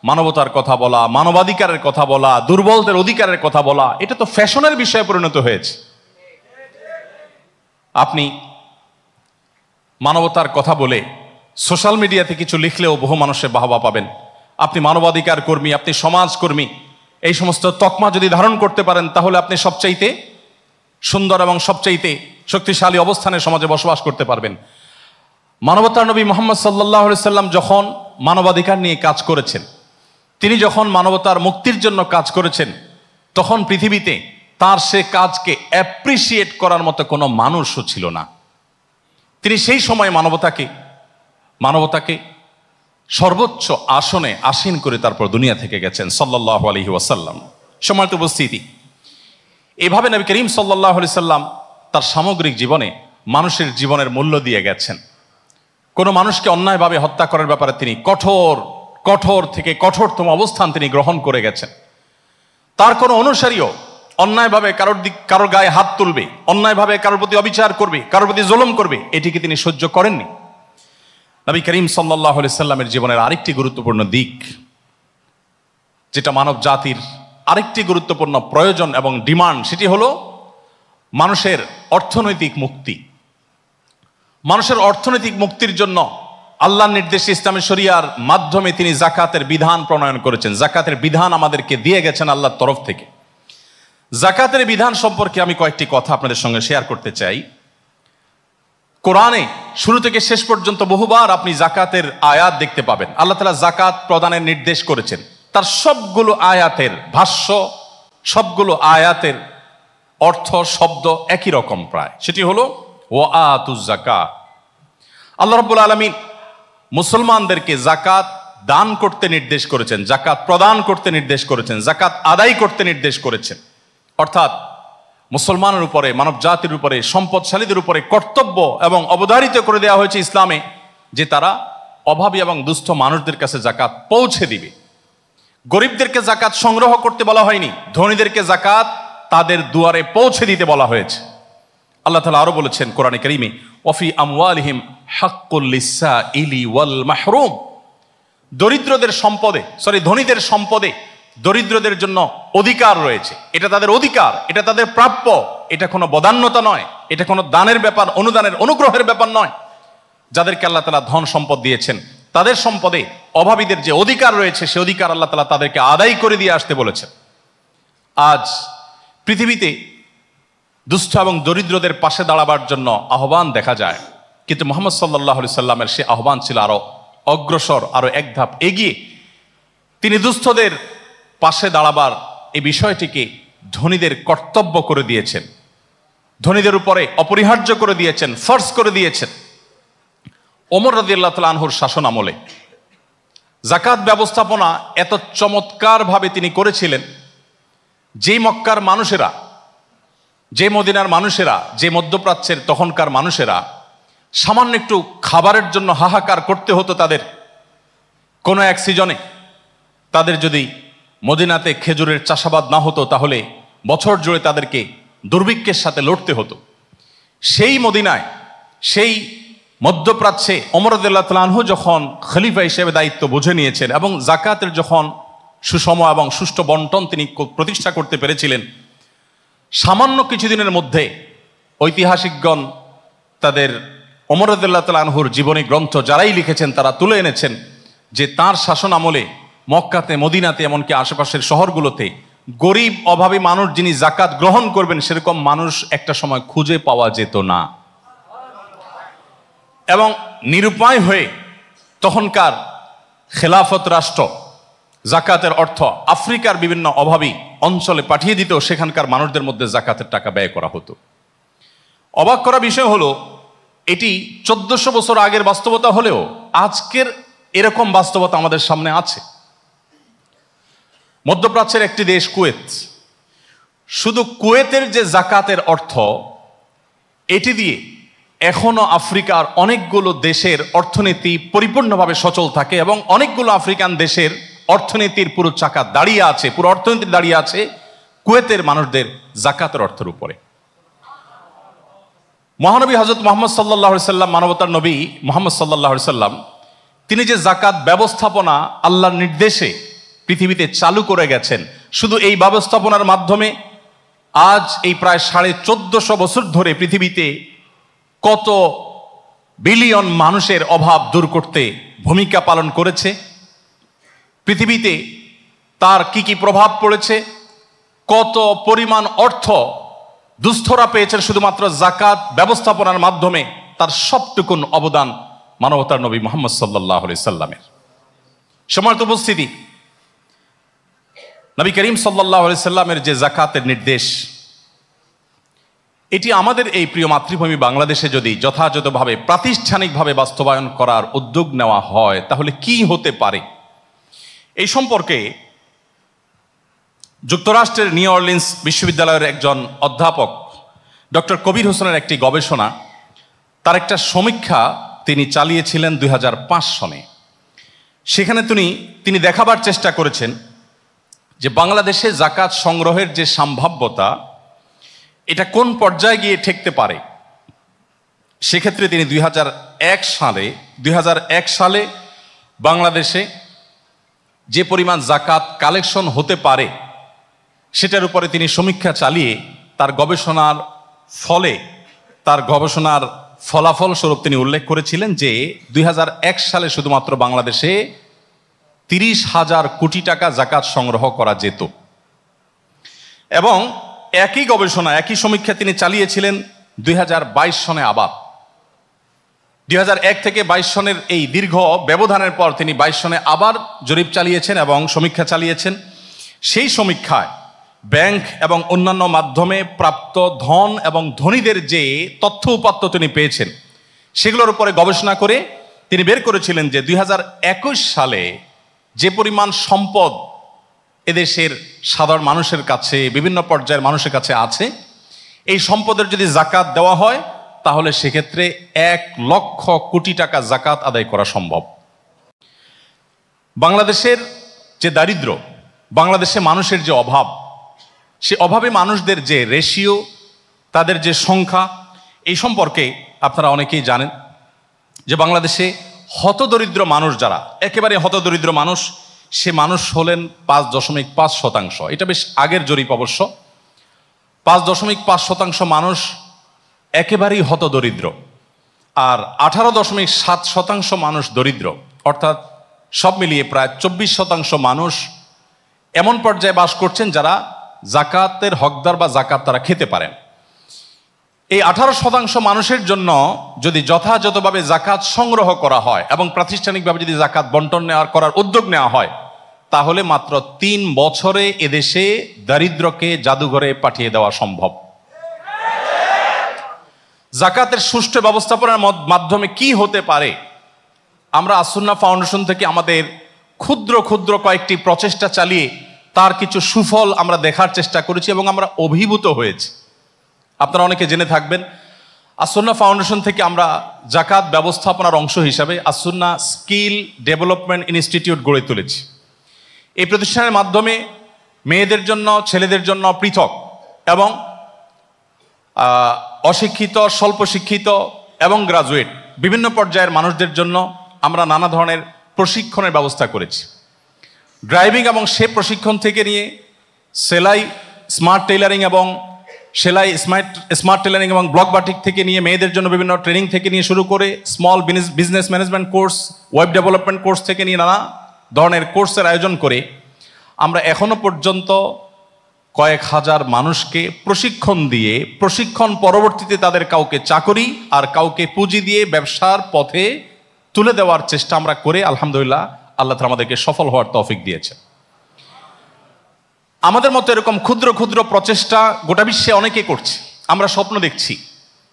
মানবতার কথা বলা, মানবাধিকারের কথা বলা, দুর্বলদের অধিকারের কথা বলা, এটা তো ফ্যাশনের বিষয়ে পরিণত হয়েছে। আপনি মানবতার কথা বলে সোশ্যাল মিডিয়াতে কিছু লিখলেও বহু মানুষের বাহবা পাবেন। আপনি মানবাধিকার কর্মী, আপনি সমাজকর্মী, এই সমস্ত তকমা যদি ধারণ করতে পারেন তাহলে আপনি সবচাইতে সুন্দর এবং সবচাইতে শক্তিশালী অবস্থানে সমাজে বসবাস করতে পারবেন। মানবতার নবী মুহাম্মদ সাল্লাল্লাহু আলাইহি সাল্লাম যখন মানবাধিকার নিয়ে কাজ করেছেন, তিনি যখন মানবতার মুক্তির জন্য কাজ করেছেন, তখন পৃথিবীতে তার সে কাজকে অ্যাপ্রিসিয়েট করার মতো কোনো মানুষও ছিল না। তিনি সেই সময় মানবতাকে সর্বোচ্চ আসনে আসীন করে তারপর দুনিয়া থেকে গেছেন সাল্লাল্লাহু আলাইহি ওয়াসাল্লাম। সম্মানিত উপস্থিতি, এভাবে নবী করিম সাল্লাল্লাহু আলাইহি সাল্লাম তার সামগ্রিক জীবনে মানুষের জীবনের মূল্য দিয়ে গেছেন। কোনো মানুষকে অন্যায়ভাবে হত্যা করার ব্যাপারে তিনি কঠোর থেকে কঠোরতম অবস্থান তিনি গ্রহণ করে গেছেন। তার কোনো অনুসারীও অন্যায়ভাবে কারোর গায়ে হাত তুলবে, অন্যায়ভাবে কারোর প্রতি অবিচার করবে, কারোর প্রতি জুলুম করবে, এটিকে তিনি সহ্য করেননি। নবী করিম সাল্লাল্লাহু আলাইহি সাল্লামের জীবনের আরেকটি গুরুত্বপূর্ণ দিক, যেটা মানব জাতির আরেকটি গুরুত্বপূর্ণ প্রয়োজন এবং ডিমান্ড, সেটি হলো মানুষের অর্থনৈতিক মুক্তি। মানুষের অর্থনৈতিক মুক্তির জন্য আল্লাহর নির্দেশে ইসলামী শরিয়ার মাধ্যমে তিনি যাকাতের বিধান প্রণয়ন করেছেন। যাকাতের বিধান আমাদেরকে দিয়ে গেছেন আল্লাহর তরফ থেকে। যাকাতের বিধান সম্পর্কে আমি কয়েকটি কথা আপনাদের সঙ্গে শেয়ার করতে চাই। কোরআনে শুরু থেকে শেষ পর্যন্ত বহুবার আপনি যাকাতের আয়াত দেখতে পাবেন। আল্লাহ তাআলা যাকাত প্রদানের নির্দেশ করেছেন। তার সবগুলো আয়াতের ভাষ্য, সবগুলো আয়াতের অর্থ, শব্দ একই রকম প্রায়, সেটি হলো ওয়া আতুজ যাকাত। আল্লাহ রাব্বুল আলামিন মুসলমানদেরকে যাকাত দান করতে নির্দেশ করেছেন, যাকাত প্রদান করতে নির্দেশ করেছেন, যাকাত আদায় করতে নির্দেশ করেছেন। অর্থাৎ মুসলমানের উপরে, মানব জাতির উপরে, সম্পদশালীদের উপরে কর্তব্য এবং অবধারিত করে দেওয়া হয়েছে ইসলামে যে তারা অভাবী এবং দুস্থ মানুষদের কাছে যাকাত পৌঁছে দিবে। গরিবদেরকে যাকাত সংগ্রহ করতে বলা হয়নি, ধনীদেরকে যাকাত তাদের দুয়ারে পৌঁছে দিতে বলা হয়েছে। আল্লাহ তাআলা আরো বলেছেন কোরআনে কারীমে, ওয়াফি আমওয়ালিহিম হাক্কুল লিসাইলি ওয়াল মাহরুম। ধনীদের সম্পদে দরিদ্রদের জন্য অধিকার রয়েছে। এটা তাদের অধিকার, এটা তাদের প্রাপ্য, এটা কোনো বদান্যতা নয়, এটা কোনো দানের ব্যাপার, অনুদানের, অনুগ্রহের ব্যাপার নয়। যাদেরকে আল্লাহ তাআলা ধন সম্পদ দিয়েছেন তাদের সম্পদে অভাবীদের যে অধিকার রয়েছে সে অধিকার আল্লাহ তাআলা তাদেরকে আদায় করে দিয়ে আসতে বলেছেন। আজ পৃথিবীতে দুস্থ এবং দরিদ্রদের পাশে দাঁড়াবার জন্য আহ্বান দেখা যায়, কিন্তু মুহাম্মদ সাল্লাল্লাহু আলাইহি সাল্লামের সে আহ্বান ছিল আরো অগ্রসর, আরো এক ধাপ এগিয়ে। তিনি দুস্থদের পাশে দাঁড়াবার এই বিষয়টিকে ধনীদের কর্তব্য করে দিয়েছেন। ধনীদের উপরে অপরিহার্য করে দিয়েছেন, ফরজ করে দিয়েছেন। ওমর রাদিয়াল্লাহু তাআলা আনহুর শাসন আমলে যাকাত ব্যবস্থাপনা এত চমৎকারভাবে তিনি করেছিলেন, যেই মক্কার মানুষেরা, যে মদিনার মানুষেরা, যে মধ্যপ্রাচ্যের তখনকার মানুষেরা সামান্য একটু খাবারের জন্য হাহাকার করতে হতো, তাদের কোনো এক সিজনে তাদের যদি মদিনাতে খেজুরের চাষাবাদ না হতো তাহলে বছর জুড়ে তাদেরকে দুর্ভিক্ষের সাথে লড়তে হতো। সেই মদিনায়, সেই মধ্যপ্রাচ্যে ওমর রাদিয়াল্লাহু তাআলা আনহু যখন খলিফা হিসেবে দায়িত্ব বুঝে নিয়েছেন এবং যাকাতের যখন সুষম এবং সুষ্ঠু বন্টন তিনি প্রতিষ্ঠা করতে পেরেছিলেন, সামান্য কিছুদিনের মধ্যে ঐতিহাসিকগণ তাদের ওমর রাদিয়াল্লাহু তাআলা আনহুর জীবনী গ্রন্থ যারাই লিখেছেন তারা তুলে এনেছেন যে তার শাসন আমলে মক্কাতে, মদিনাতে, এমনকি আশেপাশের শহরগুলোতে গরিব অভাবী মানুষ যিনি যাকাত গ্রহণ করবেন সেরকম মানুষ একটা সময় খুঁজে পাওয়া যেত না। এবং নিরুপায় হয়ে তখনকার খেলাফত রাষ্ট্র যাকাতের অর্থ আফ্রিকার বিভিন্ন অভাবী অঞ্চলে পাঠিয়ে দিত, সেখানকার মানুষদের মধ্যে যাকাতের টাকা ব্যয় করা হতো। অবাক করা বিষয় হলো, এটি 1400 বছর আগের বাস্তবতা হলেও আজকের এরকম বাস্তবতা আমাদের সামনে আছে। মধ্যপ্রাচ্যের একটি দেশ কুয়েত, শুধু কুয়েতের যে যাকাতের অর্থ, এটি দিয়ে এখনো আফ্রিকার অনেকগুলো দেশের অর্থনীতি পরিপূর্ণভাবে সচল থাকে এবং অনেকগুলো আফ্রিকান দেশের অর্থনীতির পুরো চাকা দাঁড়িয়ে আছে, পুরো অর্থনীতি দাঁড়িয়ে আছে কুয়েতের মানুষদের যাকাতের অর্থের উপরে। মহানবী হযরত মুহাম্মদ সাল্লাল্লাহু আলাইহি সাল্লাম, মানবতার নবী মুহাম্মদ সাল্লাল্লাহু আলাইহি সাল্লাম, তিনি যে যাকাত ব্যবস্থাপনা আল্লাহর নির্দেশে পৃথিবীতে চালু করে গেছেন, শুধু এই ব্যবস্থাপনার মাধ্যমে আজ এই প্রায় 1450 বছর ধরে পৃথিবীতে কত বিলিয়ন মানুষের অভাব দূর করতে ভূমিকা পালন করেছে, পৃথিবীতে তার কি কি প্রভাব পড়েছে, কত পরিমাণ অর্থ দুস্থরা পেয়েছেন শুধুমাত্র যাকাত ব্যবস্থাপনার মাধ্যমে, তার সবটুকুন অবদান মানবতার নবী মুহাম্মদ সাল্লাল্লাহু আলাইহি সাল্লামের। সম্মানিত উপস্থিতি, নবী করিম সাল্লাল্লাহু আলাইহি সাল্লামের যে যাকাতের নির্দেশ, এটি আমাদের এই প্রিয় মাতৃভূমি বাংলাদেশে যদি যথাযথভাবে প্রাতিষ্ঠানিকভাবে বাস্তবায়ন করার উদ্যোগ নেওয়া হয় তাহলে কি হতে পারে, এই সম্পর্কে যুক্তরাষ্ট্রের নিউ অরলিন্স বিশ্ববিদ্যালয়ের একজন অধ্যাপক ডক্টর কবির হোসেনের একটি গবেষণা, তার একটা সমীক্ষা তিনি চালিয়েছিলেন 2005 সনে। সেখানে তিনি দেখাবার চেষ্টা করেছেন যে বাংলাদেশে যাকাত সংগ্রহের যে সম্ভাব্যতা, এটা কোন পর্যায়ে গিয়ে ঠেকতে পারে। সেক্ষেত্রে তিনি 2001 সালে বাংলাদেশে যে পরিমাণ যাকাত কালেকশন হতে পারে সেটার উপরে তিনি সমীক্ষা চালিয়ে তার গবেষণার ফলাফল স্বরূপ তিনি উল্লেখ করেছিলেন যে 2001 সালে শুধুমাত্র বাংলাদেশে 30,000 কোটি টাকা যাকাত সংগ্রহ করা যেত। এবং একই গবেষণা, একই সমীক্ষা তিনি চালিয়েছিলেন 2022 সনে আবার। 2001 থেকে 22 সনের এই দীর্ঘ ব্যবধানের পর তিনি 22 সনে আবার জরিপ চালিয়েছেন এবং সমীক্ষা চালিয়েছেন। সেই সমীক্ষায় ব্যাংক এবং অন্যান্য মাধ্যমে প্রাপ্ত ধন এবং ধনীদের যে তথ্য উপাত্ত তিনি পেয়েছেন সেগুলোর উপরে গবেষণা করে তিনি বের করেছিলেন যে 2021 সালে যে পরিমাণ সম্পদ এদেশের সাধারণ মানুষের কাছে, বিভিন্ন পর্যায়ের মানুষের কাছে আছে, এই সম্পদের যদি যাকাত দেওয়া হয় তাহলে সেক্ষেত্রে 1 লক্ষ কোটি টাকা যাকাত আদায় করা সম্ভব। বাংলাদেশের যে দারিদ্র, বাংলাদেশে মানুষের যে অভাব, সে অভাবী মানুষদের যে রেশিও, তাদের যে সংখ্যা, এই সম্পর্কে আপনারা অনেকেই জানেন যে বাংলাদেশে হতদরিদ্র মানুষ যারা, একেবারে হতদরিদ্র মানুষ, সে মানুষ হলেন 5.5%। এটা বেশ আগের জরিপ অবশ্য। 5.5% মানুষ একেবারেই হতদরিদ্র, আর 18.7% মানুষ দরিদ্র, অর্থাৎ সব মিলিয়ে প্রায় 24% মানুষ এমন পর্যায়ে বাস করছেন যারা যাকাতের হকদার বা যাকাত তারা খেতে পারেন। এই 18% মানুষের জন্য যদি যথাযথভাবে যাকাত সংগ্রহ করা হয় এবং প্রাতিষ্ঠানিকভাবে যদি যাকাত বন্টন করার উদ্যোগ নেওয়া হয় তাহলে মাত্র 3 বছরে এদেশে দারিদ্রকে জাদুঘরে পাঠিয়ে দেওয়া সম্ভব। জাকাতের সুষ্ঠু ব্যবস্থাপনার মাধ্যমে কি হতে পারে, আমরা আসুন্নাহ ফাউন্ডেশন থেকে আমাদের ক্ষুদ্র ক্ষুদ্র কয়েকটি প্রচেষ্টা চালিয়ে তার কিছু সুফল আমরা দেখার চেষ্টা করেছি এবং আমরা অভিভূত হয়েছি। আপনারা অনেকে জেনে থাকবেন, আসুন্নাহ ফাউন্ডেশন থেকে আমরা জাকাত ব্যবস্থাপনার অংশ হিসাবে আসুন্নাহ স্কিল ডেভেলপমেন্ট ইনস্টিটিউট গড়ে তুলেছি। এই প্রতিষ্ঠানের মাধ্যমে মেয়েদের জন্য, ছেলেদের জন্য পৃথক এবং অশিক্ষিত, স্বল্প শিক্ষিত এবং গ্রাজুয়েট বিভিন্ন পর্যায়ের মানুষদের জন্য আমরা নানা ধরনের প্রশিক্ষণের ব্যবস্থা করেছি। ড্রাইভিং এবং সে প্রশিক্ষণ থেকে নিয়ে সেলাই, স্মার্ট টেইলারিং এবং সেলাই, স্মার্ট টেইলারিং এবং ব্লক বাটিক থেকে নিয়ে মেয়েদের জন্য বিভিন্ন ট্রেনিং থেকে নিয়ে শুরু করে small business management course, web development course থেকে নিয়ে নানা ধরনের কোর্সের আয়োজন করে আমরা এখনো পর্যন্ত কয়েক হাজার মানুষকে প্রশিক্ষণ দিয়ে, প্রশিক্ষণ পরবর্তীতে তাদের কাউকে চাকরি আর কাউকে পুঁজি দিয়ে ব্যবসার পথে তুলে দেওয়ার চেষ্টা আমরা করে আলহামদুলিল্লাহ আল্লাহ তাআলা আমাদেরকে সফল হওয়ার তৌফিক দিয়েছে। আমাদের মতো এরকম ক্ষুদ্র ক্ষুদ্র প্রচেষ্টা গোটা বিশ্বে অনেকে করছে। আমরা স্বপ্ন দেখছি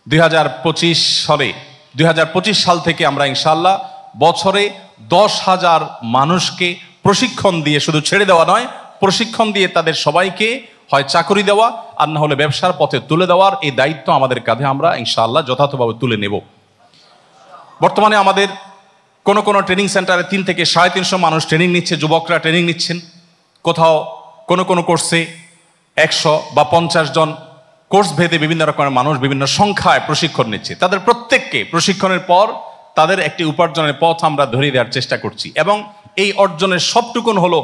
2025 সাল থেকে আমরা ইনশাআল্লাহ বছরে 10,000 মানুষকে প্রশিক্ষণ দিয়ে, শুধু ছেড়ে দেওয়া নয়, প্রশিক্ষণ দিয়ে তাদের সবাইকে হয় চাকরি দেওয়া আর না হলে ব্যবসার পথে তুলে দেওয়ার এই দায়িত্ব আমাদের কাঁধে আমরা ইনশাআল্লাহ যথাযথভাবে তুলে নেব। বর্তমানে আমাদের কোনো কোনো ট্রেনিং সেন্টারে 3 থেকে 350 মানুষ ট্রেনিং নিচ্ছে, যুবকরা ট্রেনিং নিচ্ছেন। কোথাও কোনো কোনো কোর্সে 100 বা 50 জন কোর্স ভেদে বিভিন্ন রকমের মানুষ বিভিন্ন সংখ্যায় প্রশিক্ষণ নিচ্ছে। তাদের প্রত্যেককে প্রশিক্ষণের পর তাদের একটি উপার্জনের পথ আমরা ধরিয়ে দেওয়ার চেষ্টা করছি এবং এই অর্জনের সবটুকুন হলো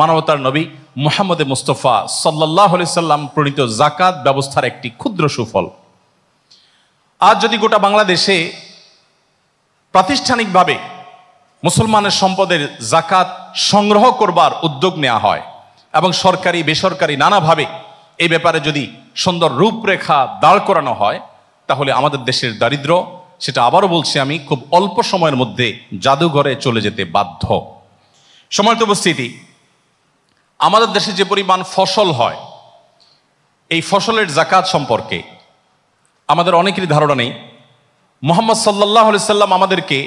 মানবতার নবী মুহাম্মদ মুস্তাফা সাল্লাল্লাহু আলাইহি সাল্লাম প্রণীত জাকাত ব্যবস্থার একটি ক্ষুদ্র সুফল। আজ যদি গোটা বাংলাদেশে প্রাতিষ্ঠানিকভাবে মুসলমানের সম্পদের জাকাত সংগ্রহ করবার উদ্যোগ নেওয়া হয় এবং সরকারি বেসরকারি নানাভাবে এই ব্যাপারে যদি সুন্দর রূপরেখা দাঁড় করানো হয়, তাহলে আমাদের দেশের দারিদ্র, সেটা আবারও বলছি আমি, খুব অল্প সময়ের মধ্যে জাদুঘরে চলে যেতে বাধ্য। সম্মানিত উপস্থিতি, আমাদের দেশে যে পরিমাণ ফসল হয়, এই ফসলের জাকাত সম্পর্কে আমাদের অনেকেরই ধারণা নেই। মুহাম্মদ সাল্লাল্লাহু আলাইহি সাল্লাম আমাদেরকে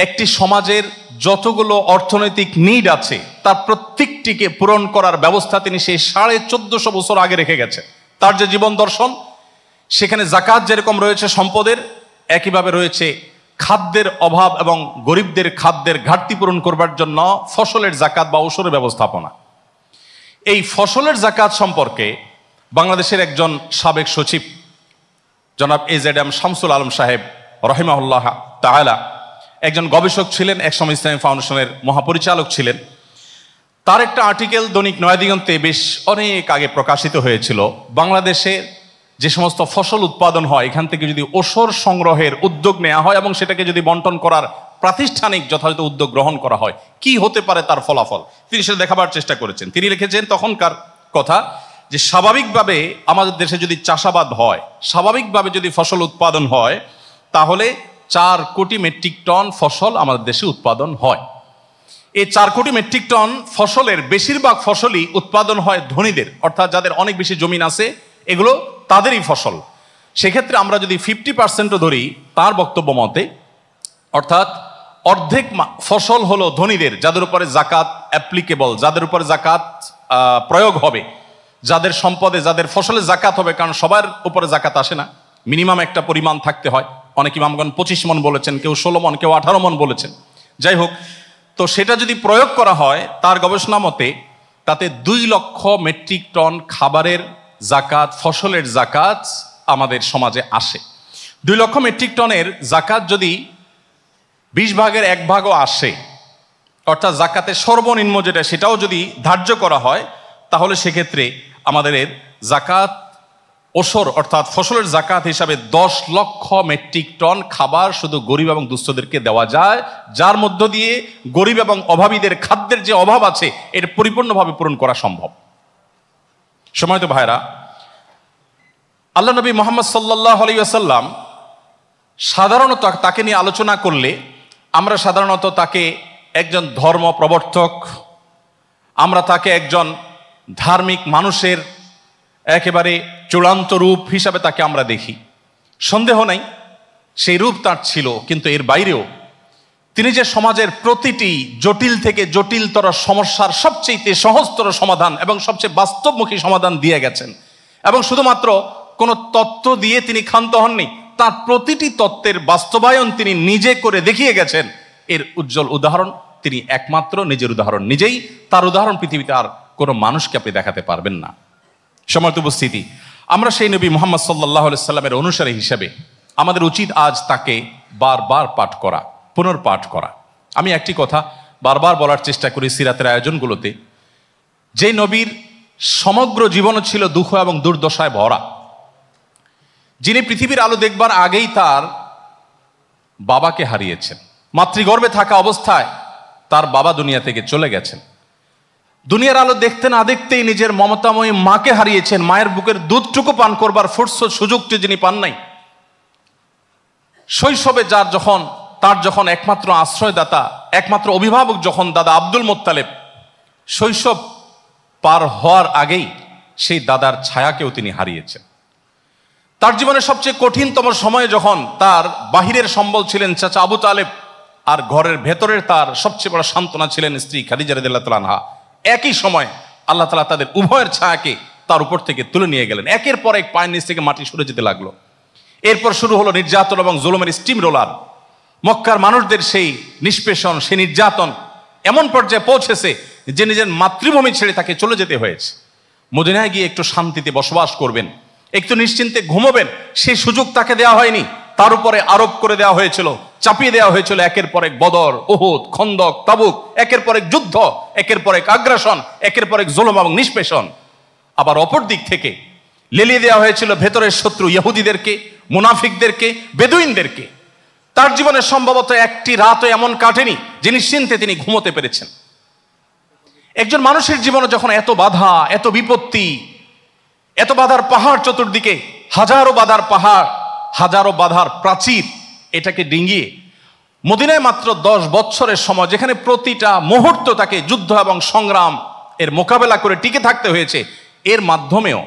একটি সমাজের যতগুলো অর্থনৈতিক নিড আছে তার প্রত্যেকটিকে পূরণ করার ব্যবস্থা তিনি সেই 1450 বছর আগে রেখে গেছেন। তার যে জীবন দর্শন, সেখানে জাকাত যেরকম রয়েছে সম্পদের, একইভাবে রয়েছে খাদ্যের অভাব এবং গরিবদের খাদ্যের ঘাটতি পূরণ করবার জন্য ফসলের জাকাত বা ওসরের ব্যবস্থাপনা। এই ফসলের জাকাত সম্পর্কে বাংলাদেশের একজন সাবেক সচিব জনাব AZM শামসুল আলম সাহেব রহিমাহুল্লাহ তাআলা একজন গবেষক ছিলেন, একসময় ইসলামী ফাউন্ডেশনের মহাপরিচালক ছিলেন। তার একটা আর্টিকেল দৈনিক নয়াদিগন্তে বেশ অনেক আগে প্রকাশিত হয়েছিল। বাংলাদেশে যে সমস্ত ফসল উৎপাদন হয়, এখান থেকে যদি ওসর সংগ্রহের উদ্যোগ নেওয়া হয় এবং সেটাকে যদি বন্টন করার প্রাতিষ্ঠানিক যথাযথ উদ্যোগ গ্রহণ করা হয়, কি হতে পারে তার ফলাফল, তিনি সেটা দেখাবার চেষ্টা করেছেন। তিনি লিখেছেন তখনকার কথা যে স্বাভাবিকভাবে আমাদের দেশে যদি চাষাবাদ হয়, স্বাভাবিকভাবে যদি ফসল উৎপাদন হয়, তাহলে 4 কোটি মেট্রিক টন ফসল আমাদের দেশে উৎপাদন হয়। এই 4 কোটি মেট্রিক টন ফসলের বেশিরভাগ ফসলই উৎপাদন হয় ধনীদের, অর্থাৎ যাদের অনেক বেশি জমিন আছে, এগুলো তাদেরই ফসল। সেক্ষেত্রে আমরা যদি 50% ধরি তার বক্তব্য মতে, অর্থাৎ অর্ধেক ফসল হলো ধনীদের, যাদের উপরে জাকাত অ্যাপ্লিকেবল, যাদের উপরে জাকাত প্রয়োগ হবে, যাদের সম্পদে, যাদের ফসলে জাকাত হবে। কারণ সবার উপরে জাকাত আসে না, মিনিমাম একটা পরিমাণ থাকতে হয়। অনেক ইমামগণ 25 মণ বলেছেন, কেউ 16 মণ, কেউ 18 মণ বলেছেন। যাই হোক, তো সেটা যদি প্রয়োগ করা হয়, তার গবেষণা মতে তাতে 2 লক্ষ মেট্রিক টন খাবারের জাকাত, ফসলের জাকাত আমাদের সমাজে আসে। 2 লক্ষ মেট্রিক টনের জাকাত যদি 20 ভাগের 1 ভাগও আসে, অর্থাৎ জাকাতের সর্বনিম্ন যেটা, সেটাও যদি ধার্য করা হয়, তাহলে সেক্ষেত্রে আমাদের জাকাত ওসর অর্থাৎ ফসলের জাকাত হিসাবে 10 লক্ষ মেট্রিক টন খাবার শুধু গরিব এবং দুস্থদেরকে দেওয়া যায়, যার মধ্য দিয়ে গরিব এবং অভাবীদের খাদ্যের যে অভাব আছে এটা পরিপূর্ণভাবে পূরণ করা সম্ভব। সময়ত ভাইরা, আল্লাহ নবী মুহাম্মদ সাল্লাল্লাহু আলাইহি ওয়াসাল্লাম সাধারণত তাকে নিয়ে আলোচনা করলে আমরা সাধারণত তাকে একজন ধর্ম প্রবর্তক, আমরা তাকে একজন ধার্মিক মানুষের একেবারে চূড়ান্ত রূপ হিসাবে তাকে আমরা দেখি। সন্দেহ নাই সেই রূপ তার ছিল, কিন্তু এর বাইরেও তিনি যে সমাজের প্রতিটি জটিল থেকে জটিলতর সমস্যার সবচেয়ে সহজতর সমাধান এবং সবচেয়ে বাস্তবমুখী সমাধান দিয়ে গেছেন, এবং শুধুমাত্র কোনো তত্ত্ব দিয়ে তিনি ক্ষান্ত হননি, তার প্রতিটি তত্ত্বের বাস্তবায়ন তিনি নিজে করে দেখিয়ে গেছেন। এর উজ্জ্বল উদাহরণ তিনি একমাত্র, নিজের উদাহরণ নিজেই, তার উদাহরণ পৃথিবীতে আর কোনো মানুষকে আপনি দেখাতে পারবেন না। সম্মানিত উপস্থিতি, আমরা সেই নবী মুহাম্মদ সাল্লাল্লাহু আলাইহি সাল্লামের অনুসারী হিসেবে আমাদের উচিত আজ তাকে বারবার পাঠ করা, পুনর্পাঠ করা। আমি একটি কথা বারবার বলার চেষ্টা করি সিরাতের আয়োজনগুলোতে, যে নবীর সমগ্র জীবন ছিল দুঃখ এবং দুর্দশায় ভরা, যিনি পৃথিবীর আলো দেখবার আগেই তার বাবাকে হারিয়েছেন, মাতৃগর্ভে থাকা অবস্থায় তার বাবা দুনিয়া থেকে চলে গেছেন, দুনিয়ার আলো দেখতে না দেখতেই নিজের মমতাময়ী মাকে হারিয়েছেন, মায়ের বুকের দুধটুকু পান করবার ফুরসত সুযোগটি যিনি পান নাই, শৈশবে তার যখন একমাত্র আশ্রয়দাতা, একমাত্র অভিভাবক যখন দাদা আব্দুল মোত্তালেব, শৈশব পার হওয়ার আগেই সেই দাদার ছায়াকেও তিনি হারিয়েছেন। তার জীবনের সবচেয়ে কঠিনতম সময়ে যখন তার বাহিরের সম্বল ছিলেন চাচা আবু তালেব, আর ঘরের ভেতরের তার সবচেয়ে বড় সান্ত্বনা ছিলেন স্ত্রী খাদিজা রাদিয়াল্লাহু তাআলা আনহা, একই সময় আল্লাহ তাআলা তাদের উভয়ের ছায়াকে তার উপর থেকে তুলে নিয়ে গেলেন। একের পর এক পায়ের নিচ থেকে মাটি সরে যেতে লাগলো। এরপর শুরু হলো নির্যাতন এবং জুলুমের স্টিম রোলার। মক্কার মানুষদের সেই নিষ্পেষণ, সেই নির্যাতন এমন পর্যায়ে পৌঁছেছে যে নিজের মাতৃভূমি ছেড়ে তাকে চলে যেতে হয়েছে। মদিনায় গিয়ে একটু শান্তিতে বসবাস করবেন, একটু নিশ্চিন্তে ঘুমোবেন, সেই সুযোগ তাকে দেওয়া হয়নি। তার উপরে আরোপ করে দেওয়া হয়েছিল, চাপিয়ে দেওয়া হয়েছিল একের পর এক বদর, উহুদ, খন্দক, তাবুক, একের পর এক যুদ্ধ, একের পর এক আগ্রাসন, একের পর এক জুলুম এবং নিষ্পেষণ। আবার অপর দিক থেকে লেলিয়ে দেওয়া হয়েছিল ভেতরের শত্রু ইহুদিদেরকে, মুনাফিকদেরকে, বেদুইনদেরকে। তার জীবনে সম্ভবত একটি রাতও এমন কাটেনি যে নিশ্চিন্তে তিনি ঘুমোতে পেরেছেন। একজন মানুষের জীবনে যখন এত বাধা, এত বিপত্তি, এত বাধার পাহাড় চতুর্দিকে, হাজারো বাধার পাহাড়, হাজারো বাধার প্রাচীর, এটাকে ডিঙ্গিয়ে মদিনায় মাত্র 10 বছরের সময়, যেখানে প্রতিটা মুহূর্ত তাকে যুদ্ধ এবং সংগ্রাম এর মোকাবেলা করে টিকে থাকতে হয়েছে, এর মাধ্যমেও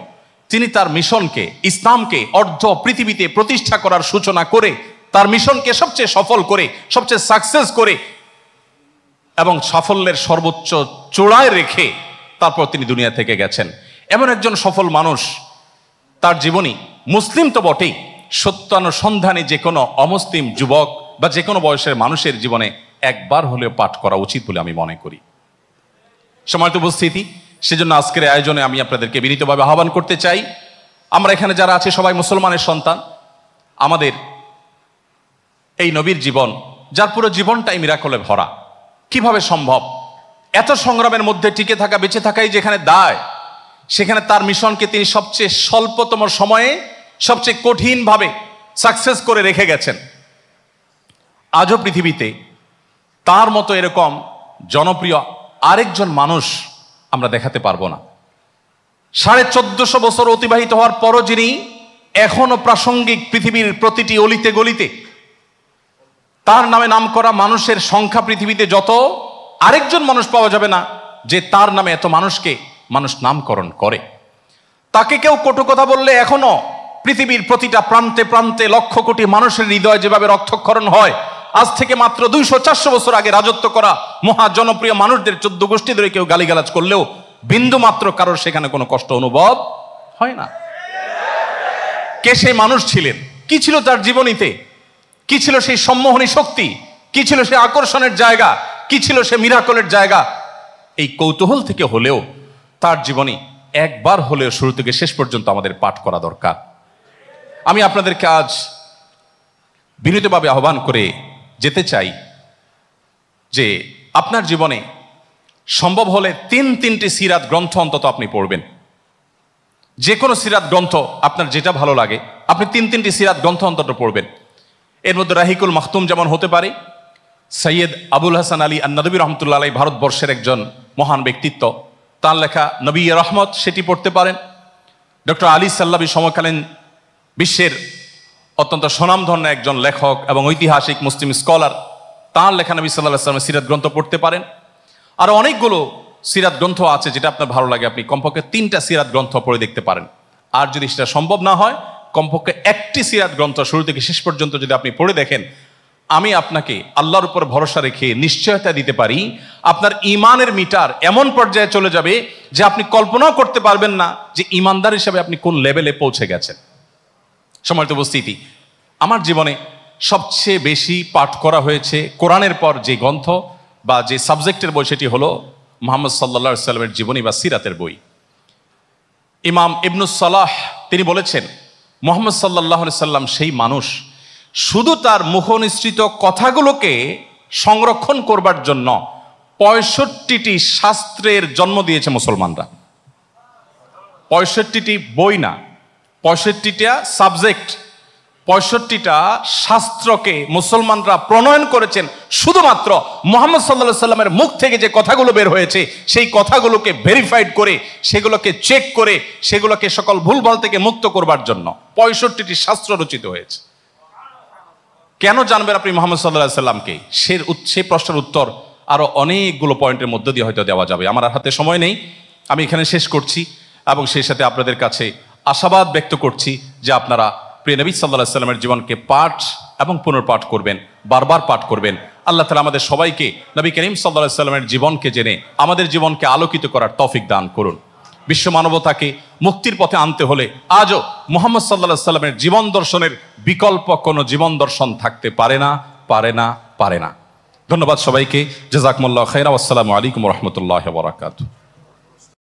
তিনি তার মিশনকে, ইসলামকে অর্ধ পৃথিবীতে প্রতিষ্ঠা করার সূচনা করে, তার মিশনকে সবচেয়ে সফল করে, সবচেয়ে সাকসেস করে এবং সাফল্যের সর্বোচ্চ চূড়ায় রেখে তারপর তিনি দুনিয়া থেকে গেছেন। এমন একজন সফল মানুষ, তার জীবনী মুসলিম তো বটেই, সত্যানুসন্ধানে যে কোনো অমুসলিম যুবক বা যে কোনো বয়সের মানুষের জীবনে একবার হলেও পাঠ করা উচিত বলে আমি মনে করি। সম্মানিত উপস্থিতি, সেজন্য আজকের আয়োজনে আমি আপনাদেরকে বিনীতভাবে আহ্বান করতে চাই, আমরা এখানে যারা আছি সবাই মুসলমানের সন্তান। আমাদের এই নবীর জীবন, যার পুরো জীবনটাই মিরাকলে ভরা, কিভাবে সম্ভব? এত সংগ্রামের মধ্যে টিকে থাকা, বেঁচে থাকাই যেখানে দায়, সেখানে তার মিশনকে তিনি সবচেয়ে স্বল্পতম সময়ে সবচেয়ে কঠিনভাবে সাকসেস করে রেখে গেছেন। আজও পৃথিবীতে তার মতো এরকম জনপ্রিয় আরেকজন মানুষ আমরা দেখাতে পারবো না। 1450 বছর অতিবাহিত হওয়ার পরও যিনি এখনো প্রাসঙ্গিক পৃথিবীর প্রতিটি অলিতে গলিতে, তার নামে নাম করা মানুষের সংখ্যা পৃথিবীতে যত, আরেকজন মানুষ পাওয়া যাবে না যে তার নামে এত মানুষকে মানুষ নামকরণ করে। তাকে কেউ কটু কথা বললে এখনো পৃথিবীর প্রতিটা প্রান্তে প্রান্তে লক্ষ কোটি মানুষের হৃদয় যেভাবে রক্তক্ষরণ হয়, আজ থেকে মাত্র 200-400 বছর আগে রাজত্ব করা মহা জনপ্রিয় মানুষদের 14 গোষ্ঠী ধরে কেউ গালিগালাজ করলেও বিন্দু মাত্র কারোর সেখানে কোনো কষ্ট অনুভব হয় না। কে সেই মানুষ ছিলেন? কি ছিল তার জীবনীতে? কি ছিল সেই সম্মোহনী শক্তি? কি ছিল সেই আকর্ষণের জায়গা? কি ছিল সে মিরাকলের জায়গা? এই কৌতূহল থেকে হলেও তার জীবনী একবার হলেও শুরু থেকে শেষ পর্যন্ত আমাদের পাঠ করা দরকার। আমি আপনাদেরকে আজ বিনীতভাবে আহ্বান করে যেতে চাই যে আপনার জীবনে সম্ভব হলে 3-3টি সিরাত গ্রন্থ অন্তত আপনি পড়বেন। যে কোনো সিরাত গ্রন্থ আপনার যেটা ভালো লাগে, আপনি 3-3টি সিরাত গ্রন্থ অন্তত পড়বেন। এর মধ্যে রাহিকুল মাখতুম যেমন হতে পারে, সৈয়দ আবুল হাসান আলী আন-নদভী রহমতুল্লাহ আলাইহি ভারতবর্ষের একজন মহান ব্যক্তিত্ব, তার লেখা নবী রহমত সেটি পড়তে পারেন। ডক্টর আলী সাল্লাবী সমকালীন বিশ্বের অত্যন্ত স্বনামধন্য একজন লেখক এবং ঐতিহাসিক মুসলিম স্কলার, তার লেখা নবী সাল্লাল্লাহু আলাইহি ওয়াসাল্লামের সিরাত গ্রন্থ পড়তে পারেন। আরো অনেকগুলো সিরাত গ্রন্থ আছে, যেটা আপনার ভালো লাগে আপনি কমপক্ষে 3টা সিরাত গ্রন্থ পড়ে দেখতে পারেন। আর যদি সেটা সম্ভব না হয় কমপক্ষে একটি সিরাত গ্রন্থ শুরু থেকে শেষ পর্যন্ত যদি আপনি পড়ে দেখেন, আমি আপনাকে আল্লাহর উপর ভরসা রেখে নিশ্চয়তা দিতে পারি আপনার ঈমানের মিটার এমন পর্যায়ে চলে যাবে যে আপনি কল্পনাও করতে পারবেন না যে ঈমানদার হিসেবে আপনি কোন লেভেলে পৌঁছে গেছেন। সম্মানিত উপস্থিতি, আমার জীবনে সবচেয়ে বেশি পাঠ করা হয়েছে কোরআনের পর যে গ্রন্থ বা যে সাবজেক্টের বই, সেটি হলো মুহাম্মদ সাল্লাল্লাহু আলাইহি সাল্লামের জীবনী বা সিরাতের বই। ইমাম ইবনুস সালাহ তিনি বলেছেন, মুহাম্মদ সাল্লাল্লাহু আলাইহি সাল্লাম সেই মানুষ, শুধু তার মুখনিসৃত কথাগুলোকে সংরক্ষণ করবার জন্য 65টি শাস্ত্রের জন্ম দিয়েছে মুসলমানরা। 65টি বই না, 65টা সাবজেক্ট, 65টা শাস্ত্রকে মুসলমানরা প্রণয়ন করেছেন শুধুমাত্র মুহাম্মদ সাল্লাল্লাহু আলাইহি সাল্লামের মুখ থেকে যে কথাগুলো বের হয়েছে সেই কথাগুলোকে ভেরিফাইড করে, সেগুলোকে চেক করে, সেগুলোকে সকল ভুলভাল থেকে মুক্ত করবার জন্য 65টি শাস্ত্র রচিত হয়েছে। কেন জানবেন আপনি মুহাম্মদ সাল্লাল্লাহু আলাইহি সাল্লামকে? সেই প্রশ্নের উত্তর আরো অনেকগুলো পয়েন্টের মধ্য দিয়ে হয়তো দেওয়া যাবে। আমার হাতে সময় নেই, আমি এখানে শেষ করছি এবং সেই সাথে আপনাদের কাছে আশাবাদ ব্যক্ত করছি যে আপনারা প্রিয় নবী সাল্লাল্লাহু আলাইহি সাল্লামের জীবনকে পাঠ এবং পুনর্পাঠ করবেন, বারবার পাঠ করবেন। আল্লাহ তাআলা আমাদের সবাইকে নবী করিম সাল্লাল্লাহু আলাইহি সাল্লামের জীবনকে জেনে আমাদের জীবনকে আলোকিত করার তৌফিক দান করুন। বিশ্ব মানবতাকে মুক্তির পথে আনতে হলে আজও মুহাম্মদ সাল্লাল্লাহু আলাইহি সাল্লামের জীবন দর্শনের বিকল্প কোনো জীবন দর্শন থাকতে পারে না, পারে না, পারে না। ধন্যবাদ সবাইকে। জাযাকুমুল্লাহু খাইরা। আসসালামু আলাইকুম ওয়া রাহমাতুল্লাহি ওয়া বারাকাতুহু।